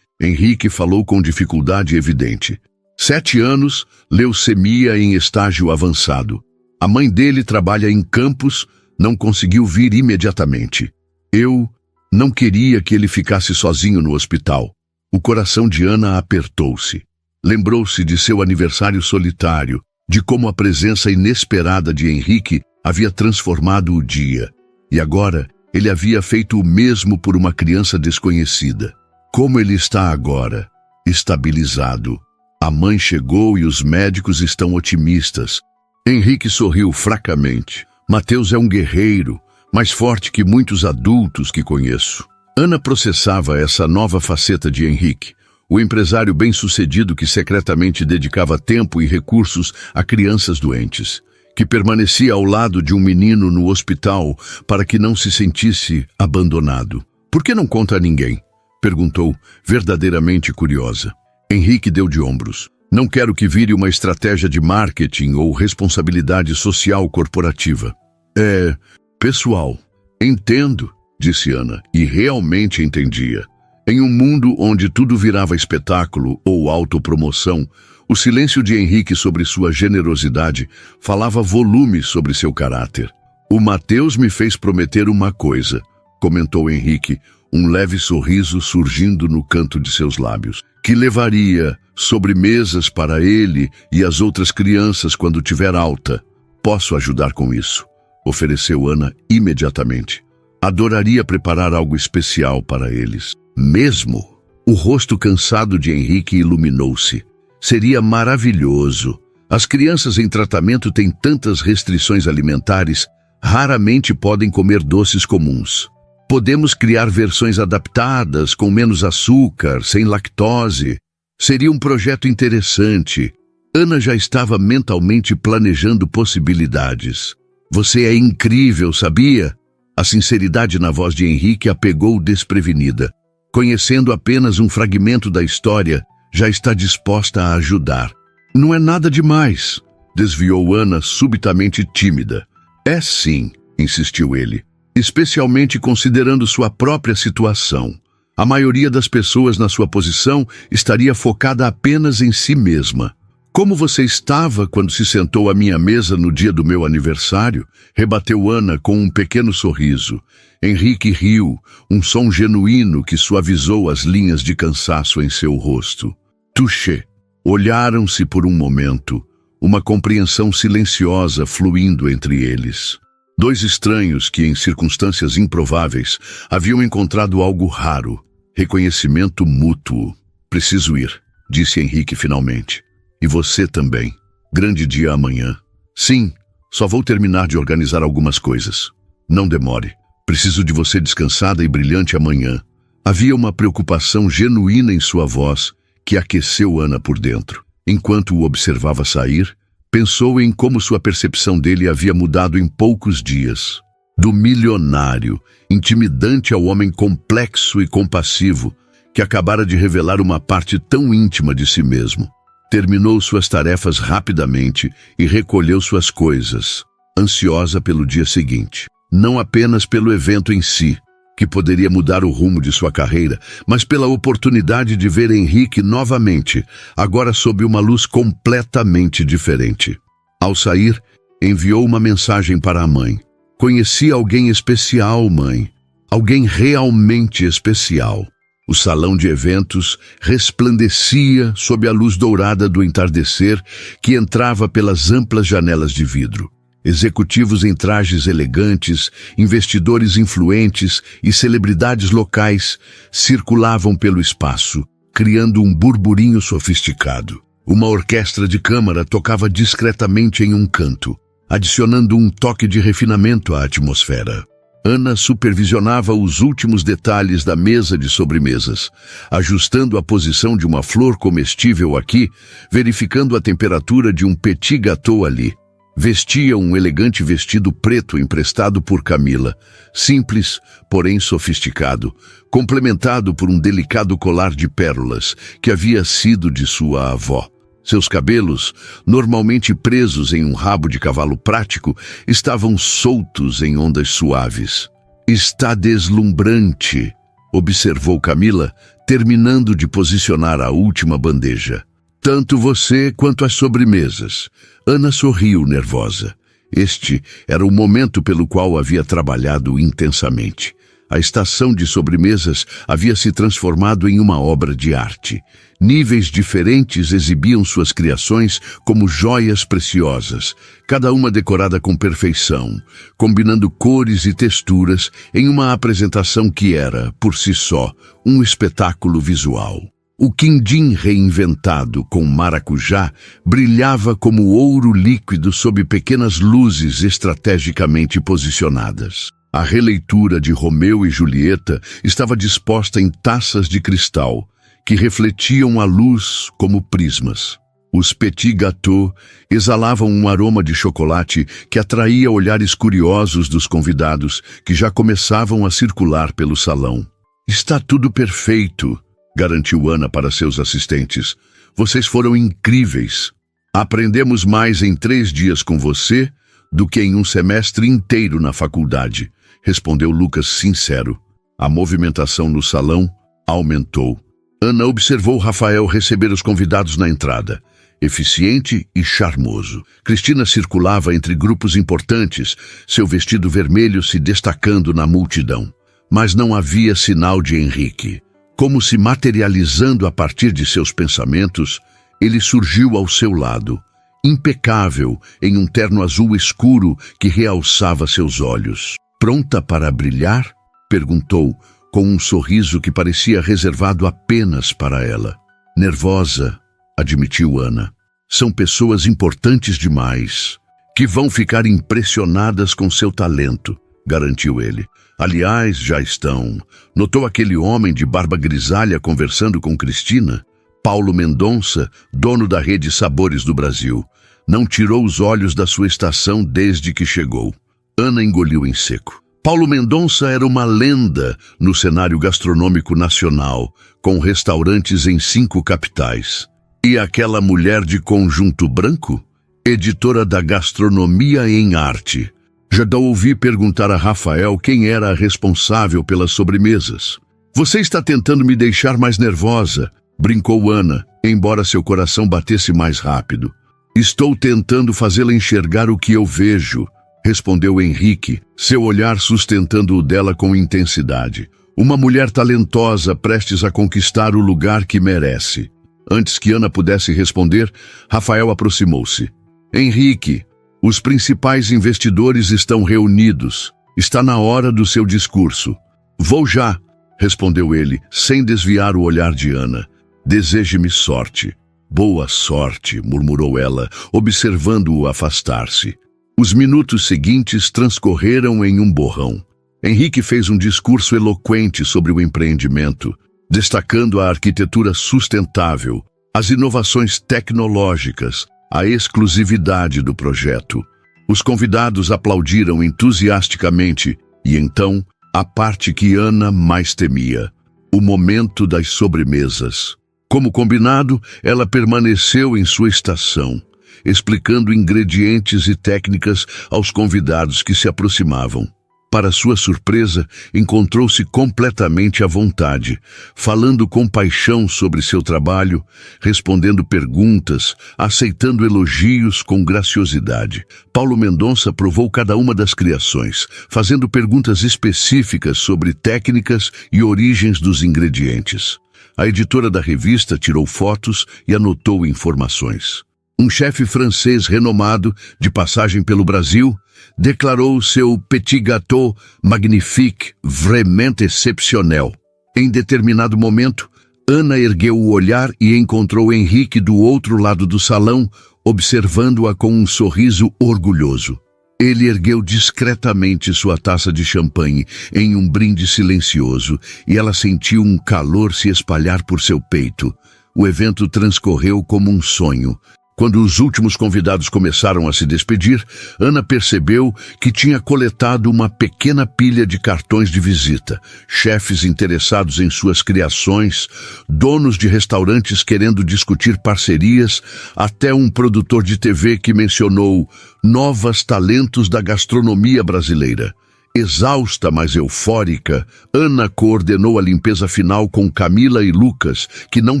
Henrique falou com dificuldade evidente. 7 anos, leucemia em estágio avançado. A mãe dele trabalha em Campos, não conseguiu vir imediatamente. Eu não queria que ele ficasse sozinho no hospital. O coração de Ana apertou-se. Lembrou-se de seu aniversário solitário, de como a presença inesperada de Henrique havia transformado o dia. E agora, ele havia feito o mesmo por uma criança desconhecida. Como ele está agora? Estabilizado. A mãe chegou e os médicos estão otimistas. Henrique sorriu fracamente. Mateus é um guerreiro, mais forte que muitos adultos que conheço. Ana processava essa nova faceta de Henrique, o empresário bem-sucedido que secretamente dedicava tempo e recursos a crianças doentes, que permanecia ao lado de um menino no hospital para que não se sentisse abandonado. Por que não conta a ninguém? Perguntou, verdadeiramente curiosa. Henrique deu de ombros. Não quero que vire uma estratégia de marketing ou responsabilidade social corporativa. É pessoal. Entendo, disse Ana, e realmente entendia. Em um mundo onde tudo virava espetáculo ou autopromoção, o silêncio de Henrique sobre sua generosidade falava volumes sobre seu caráter. O Mateus me fez prometer uma coisa, comentou Henrique, um leve sorriso surgindo no canto de seus lábios, que levaria sobremesas para ele e as outras crianças quando tiver alta. Posso ajudar com isso, ofereceu Ana imediatamente. Adoraria preparar algo especial para eles. Mesmo? O rosto cansado de Henrique iluminou-se. Seria maravilhoso. As crianças em tratamento têm tantas restrições alimentares, raramente podem comer doces comuns. Podemos criar versões adaptadas, com menos açúcar, sem lactose. Seria um projeto interessante. Ana já estava mentalmente planejando possibilidades. Você é incrível, sabia? A sinceridade na voz de Henrique a pegou desprevenida. Conhecendo apenas um fragmento da história, já está disposta a ajudar. Não é nada demais, desviou Ana subitamente tímida. É sim, insistiu ele. Especialmente considerando sua própria situação. A maioria das pessoas na sua posição estaria focada apenas em si mesma. Como você estava quando se sentou à minha mesa no dia do meu aniversário? Rebateu Ana com um pequeno sorriso. Henrique riu, um som genuíno que suavizou as linhas de cansaço em seu rosto. Touché. Olharam-se por um momento, uma compreensão silenciosa fluindo entre eles. Dois estranhos que, em circunstâncias improváveis, haviam encontrado algo raro. Reconhecimento mútuo. Preciso ir, disse Henrique finalmente. E você também. Grande dia amanhã. Sim, só vou terminar de organizar algumas coisas. Não demore. Preciso de você descansada e brilhante amanhã. Havia uma preocupação genuína em sua voz que aqueceu Ana por dentro. Enquanto o observava sair, pensou em como sua percepção dele havia mudado em poucos dias. Do milionário, intimidante ao homem complexo e compassivo, que acabara de revelar uma parte tão íntima de si mesmo. Terminou suas tarefas rapidamente e recolheu suas coisas, ansiosa pelo dia seguinte. Não apenas pelo evento em si, que poderia mudar o rumo de sua carreira, mas pela oportunidade de ver Henrique novamente, agora sob uma luz completamente diferente. Ao sair, enviou uma mensagem para a mãe. Conheci alguém especial, mãe. Alguém realmente especial. O salão de eventos resplandecia sob a luz dourada do entardecer que entrava pelas amplas janelas de vidro. Executivos em trajes elegantes, investidores influentes e celebridades locais circulavam pelo espaço, criando um burburinho sofisticado. Uma orquestra de câmara tocava discretamente em um canto, adicionando um toque de refinamento à atmosfera. Ana supervisionava os últimos detalhes da mesa de sobremesas, ajustando a posição de uma flor comestível aqui, verificando a temperatura de um petit gâteau ali. Vestia um elegante vestido preto emprestado por Camila, simples, porém sofisticado, complementado por um delicado colar de pérolas que havia sido de sua avó. Seus cabelos, normalmente presos em um rabo de cavalo prático, estavam soltos em ondas suaves. Está deslumbrante, observou Camila, terminando de posicionar a última bandeja. Tanto você quanto as sobremesas. Ana sorriu nervosa. Este era o momento pelo qual havia trabalhado intensamente. A estação de sobremesas havia se transformado em uma obra de arte. Níveis diferentes exibiam suas criações como joias preciosas, cada uma decorada com perfeição, combinando cores e texturas em uma apresentação que era, por si só, um espetáculo visual. O quindim reinventado com maracujá brilhava como ouro líquido sob pequenas luzes estrategicamente posicionadas. A releitura de Romeu e Julieta estava disposta em taças de cristal, que refletiam a luz como prismas. Os petit gâteaux exalavam um aroma de chocolate que atraía olhares curiosos dos convidados, que já começavam a circular pelo salão. Está tudo perfeito, garantiu Ana para seus assistentes. Vocês foram incríveis. Aprendemos mais em 3 dias com você do que em um semestre inteiro na faculdade, respondeu Lucas sincero. A movimentação no salão aumentou. Ana observou Rafael receber os convidados na entrada, eficiente e charmoso. Cristina circulava entre grupos importantes, seu vestido vermelho se destacando na multidão. Mas não havia sinal de Henrique. Como se materializando a partir de seus pensamentos, ele surgiu ao seu lado, impecável em um terno azul escuro que realçava seus olhos. Pronta para brilhar? Perguntou, com um sorriso que parecia reservado apenas para ela. Nervosa, admitiu Ana. São pessoas importantes demais, que vão ficar impressionadas com seu talento, garantiu ele. Aliás, já estão. Notou aquele homem de barba grisalha conversando com Cristina? Paulo Mendonça, dono da rede Sabores do Brasil. Não tirou os olhos da sua estação desde que chegou. Ana engoliu em seco. Paulo Mendonça era uma lenda no cenário gastronômico nacional, com restaurantes em 5 capitais. E aquela mulher de conjunto branco? Editora da Gastronomia em Arte. Já ouvi perguntar a Rafael quem era a responsável pelas sobremesas. Você está tentando me deixar mais nervosa, brincou Ana, embora seu coração batesse mais rápido. Estou tentando fazê-la enxergar o que eu vejo, respondeu Henrique, seu olhar sustentando o dela com intensidade. Uma mulher talentosa prestes a conquistar o lugar que merece. Antes que Ana pudesse responder, Rafael aproximou-se. Henrique, os principais investidores estão reunidos. Está na hora do seu discurso. Vou já, respondeu ele, sem desviar o olhar de Ana. Deseje-me sorte. Boa sorte, murmurou ela, observando-o afastar-se. Os minutos seguintes transcorreram em um borrão. Henrique fez um discurso eloquente sobre o empreendimento, destacando a arquitetura sustentável, as inovações tecnológicas, a exclusividade do projeto. Os convidados aplaudiram entusiasticamente e então, a parte que Ana mais temia, o momento das sobremesas. Como combinado, ela permaneceu em sua estação, explicando ingredientes e técnicas aos convidados que se aproximavam. Para sua surpresa, encontrou-se completamente à vontade, falando com paixão sobre seu trabalho, respondendo perguntas, aceitando elogios com graciosidade. Paulo Mendonça provou cada uma das criações, fazendo perguntas específicas sobre técnicas e origens dos ingredientes. A editora da revista tirou fotos e anotou informações. Um chefe francês renomado, de passagem pelo Brasil, declarou seu petit gâteau magnifique, vraiment exceptionnel. Em determinado momento, Ana ergueu o olhar e encontrou Henrique do outro lado do salão, observando-a com um sorriso orgulhoso. Ele ergueu discretamente sua taça de champanhe em um brinde silencioso e ela sentiu um calor se espalhar por seu peito. O evento transcorreu como um sonho. Quando os últimos convidados começaram a se despedir, Ana percebeu que tinha coletado uma pequena pilha de cartões de visita, chefes interessados em suas criações, donos de restaurantes querendo discutir parcerias, até um produtor de TV que mencionou novos talentos da gastronomia brasileira. Exausta, mas eufórica, Ana coordenou a limpeza final com Camila e Lucas, que não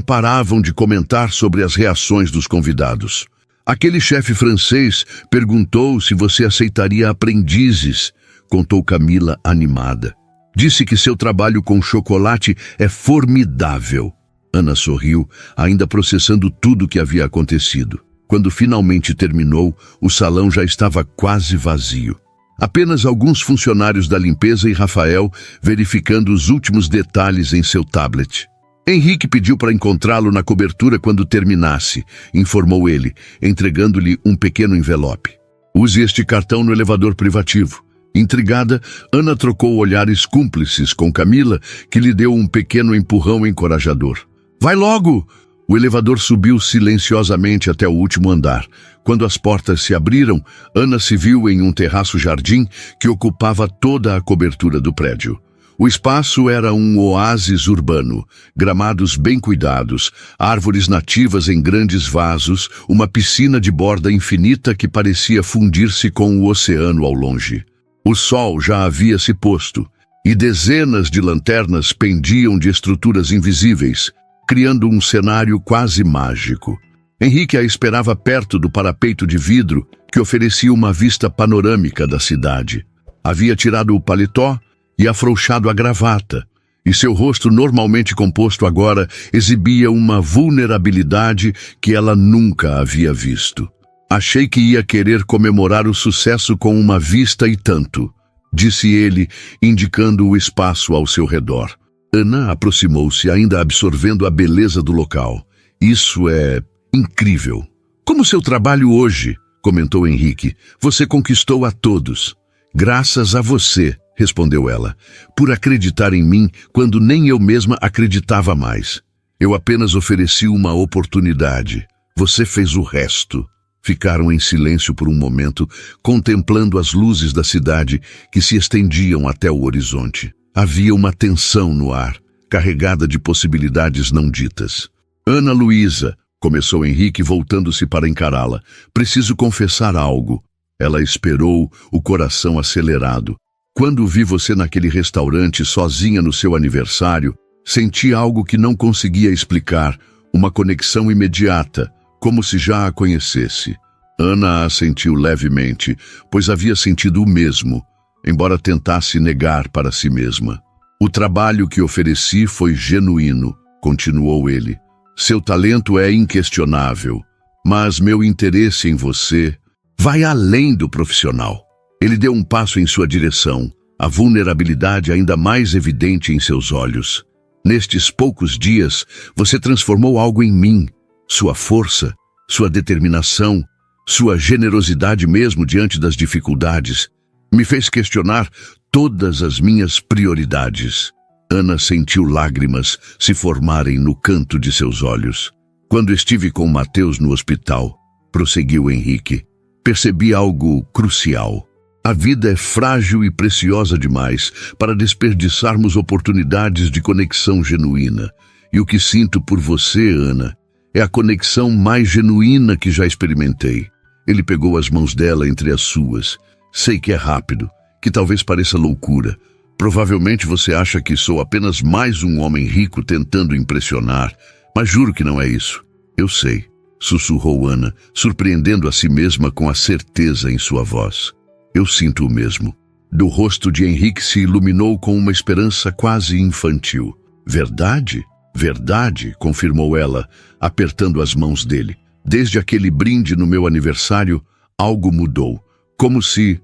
paravam de comentar sobre as reações dos convidados. Aquele chefe francês perguntou se você aceitaria aprendizes, contou Camila animada. Disse que seu trabalho com chocolate é formidável. Ana sorriu, ainda processando tudo o que havia acontecido. Quando finalmente terminou, o salão já estava quase vazio. Apenas alguns funcionários da limpeza e Rafael verificando os últimos detalhes em seu tablet. Henrique pediu para encontrá-lo na cobertura quando terminasse, informou ele, entregando-lhe um pequeno envelope. Use este cartão no elevador privativo. Intrigada, Ana trocou olhares cúmplices com Camila, que lhe deu um pequeno empurrão encorajador. Vai logo! O elevador subiu silenciosamente até o último andar. Quando as portas se abriram, Ana se viu em um terraço-jardim que ocupava toda a cobertura do prédio. O espaço era um oásis urbano, gramados bem cuidados, árvores nativas em grandes vasos, uma piscina de borda infinita que parecia fundir-se com o oceano ao longe. O sol já havia se posto, e dezenas de lanternas pendiam de estruturas invisíveis, criando um cenário quase mágico. Henrique a esperava perto do parapeito de vidro que oferecia uma vista panorâmica da cidade. Havia tirado o paletó e afrouxado a gravata, e seu rosto normalmente composto agora exibia uma vulnerabilidade que ela nunca havia visto. Achei que ia querer comemorar o sucesso com uma vista e tanto, disse ele, indicando o espaço ao seu redor. Ana aproximou-se, ainda absorvendo a beleza do local. Isso é incrível. Como seu trabalho hoje, comentou Henrique. Você conquistou a todos. Graças a você, respondeu ela, por acreditar em mim quando nem eu mesma acreditava mais. Eu apenas ofereci uma oportunidade. Você fez o resto. Ficaram em silêncio por um momento, contemplando as luzes da cidade que se estendiam até o horizonte. Havia uma tensão no ar, carregada de possibilidades não ditas. Ana Luísa, começou Henrique voltando-se para encará-la. Preciso confessar algo. Ela esperou, o coração acelerado. Quando vi você naquele restaurante sozinha no seu aniversário, senti algo que não conseguia explicar, Uma conexão imediata, como se já a conhecesse. Ana assentiu levemente, pois havia sentido o mesmo, embora tentasse negar para si mesma. O trabalho que ofereci foi genuíno, continuou ele. Seu talento é inquestionável, mas meu interesse em você vai além do profissional. Ele deu um passo em sua direção, a vulnerabilidade ainda mais evidente em seus olhos. Nestes poucos dias, você transformou algo em mim. Sua força, sua determinação, sua generosidade mesmo diante das dificuldades, me fez questionar todas as minhas prioridades. Ana sentiu lágrimas se formarem no canto de seus olhos. Quando estive com Mateus no hospital, prosseguiu Henrique, percebi algo crucial. A vida é frágil e preciosa demais para desperdiçarmos oportunidades de conexão genuína. E o que sinto por você, Ana, é a conexão mais genuína que já experimentei. Ele pegou as mãos dela entre as suas. Sei que é rápido, que talvez pareça loucura. Provavelmente você acha que sou apenas mais um homem rico tentando impressionar, mas juro que não é isso. Eu sei, sussurrou Ana, surpreendendo a si mesma com a certeza em sua voz. Eu sinto o mesmo. Do rosto de Henrique se iluminou com uma esperança quase infantil. Verdade? Verdade, confirmou ela, apertando as mãos dele. Desde aquele brinde no meu aniversário, algo mudou. Como se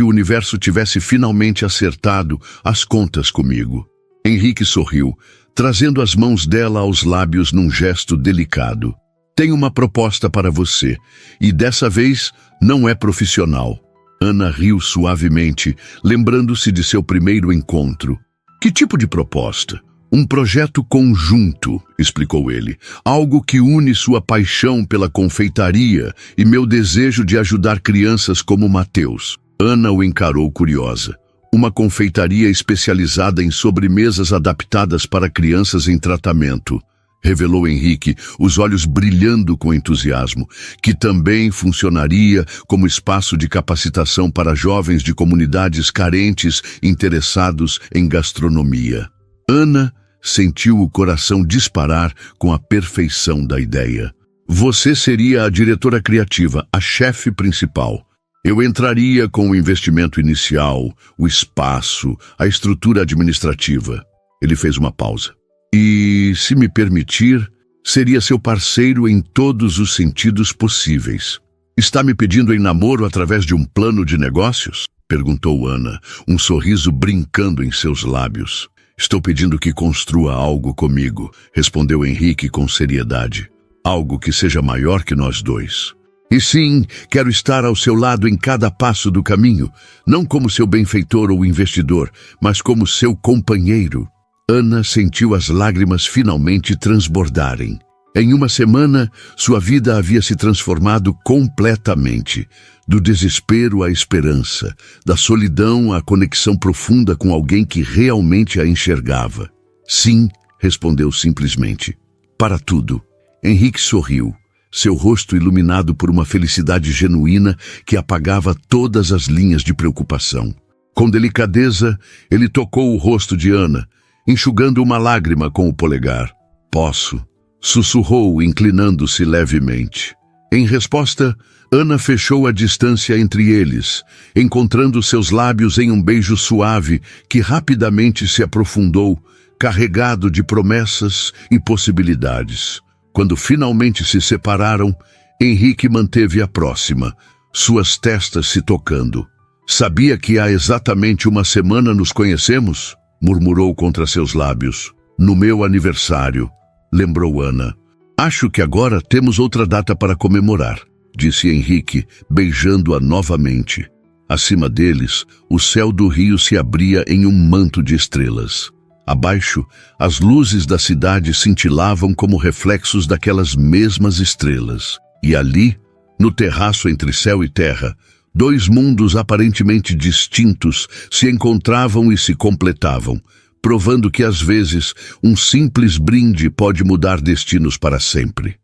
o universo tivesse finalmente acertado as contas comigo. Henrique sorriu, trazendo as mãos dela aos lábios num gesto delicado. Tenho uma proposta para você, e dessa vez não é profissional. Ana riu suavemente, lembrando-se de seu primeiro encontro. Que tipo de proposta? Um projeto conjunto, explicou ele. Algo que une sua paixão pela confeitaria e meu desejo de ajudar crianças como Mateus. Ana o encarou curiosa. Uma confeitaria especializada em sobremesas adaptadas para crianças em tratamento, revelou Henrique, os olhos brilhando com entusiasmo, que também funcionaria como espaço de capacitação para jovens de comunidades carentes interessados em gastronomia. Ana sentiu o coração disparar com a perfeição da ideia. Você seria a diretora criativa, a chefe principal. Eu entraria com o investimento inicial, o espaço, a estrutura administrativa. Ele fez uma pausa. E, se me permitir, seria seu parceiro em todos os sentidos possíveis. Está me pedindo em namoro através de um plano de negócios? Perguntou Ana, um sorriso brincando em seus lábios. Estou pedindo que construa algo comigo, respondeu Henrique com seriedade. Algo que seja maior que nós dois. E sim, quero estar ao seu lado em cada passo do caminho, não como seu benfeitor ou investidor, mas como seu companheiro. Ana sentiu as lágrimas finalmente transbordarem. Em uma semana, sua vida havia se transformado completamente. Do desespero à esperança, da solidão à conexão profunda com alguém que realmente a enxergava. Sim, respondeu simplesmente. Para tudo. Henrique sorriu, seu rosto iluminado por uma felicidade genuína que apagava todas as linhas de preocupação. Com delicadeza, ele tocou o rosto de Ana, enxugando uma lágrima com o polegar. Posso, sussurrou, inclinando-se levemente. Em resposta, Ana fechou a distância entre eles, encontrando seus lábios em um beijo suave que rapidamente se aprofundou, carregado de promessas e possibilidades. Quando finalmente se separaram, Henrique manteve-a próxima, suas testas se tocando. Sabia que há exatamente uma semana nos conhecemos? Murmurou contra seus lábios. No meu aniversário, lembrou Ana. Acho que agora temos outra data para comemorar, disse Henrique, beijando-a novamente. Acima deles, o céu do rio se abria em um manto de estrelas. Abaixo, as luzes da cidade cintilavam como reflexos daquelas mesmas estrelas. E ali, no terraço entre céu e terra, dois mundos aparentemente distintos se encontravam e se completavam, provando que às vezes um simples brinde pode mudar destinos para sempre.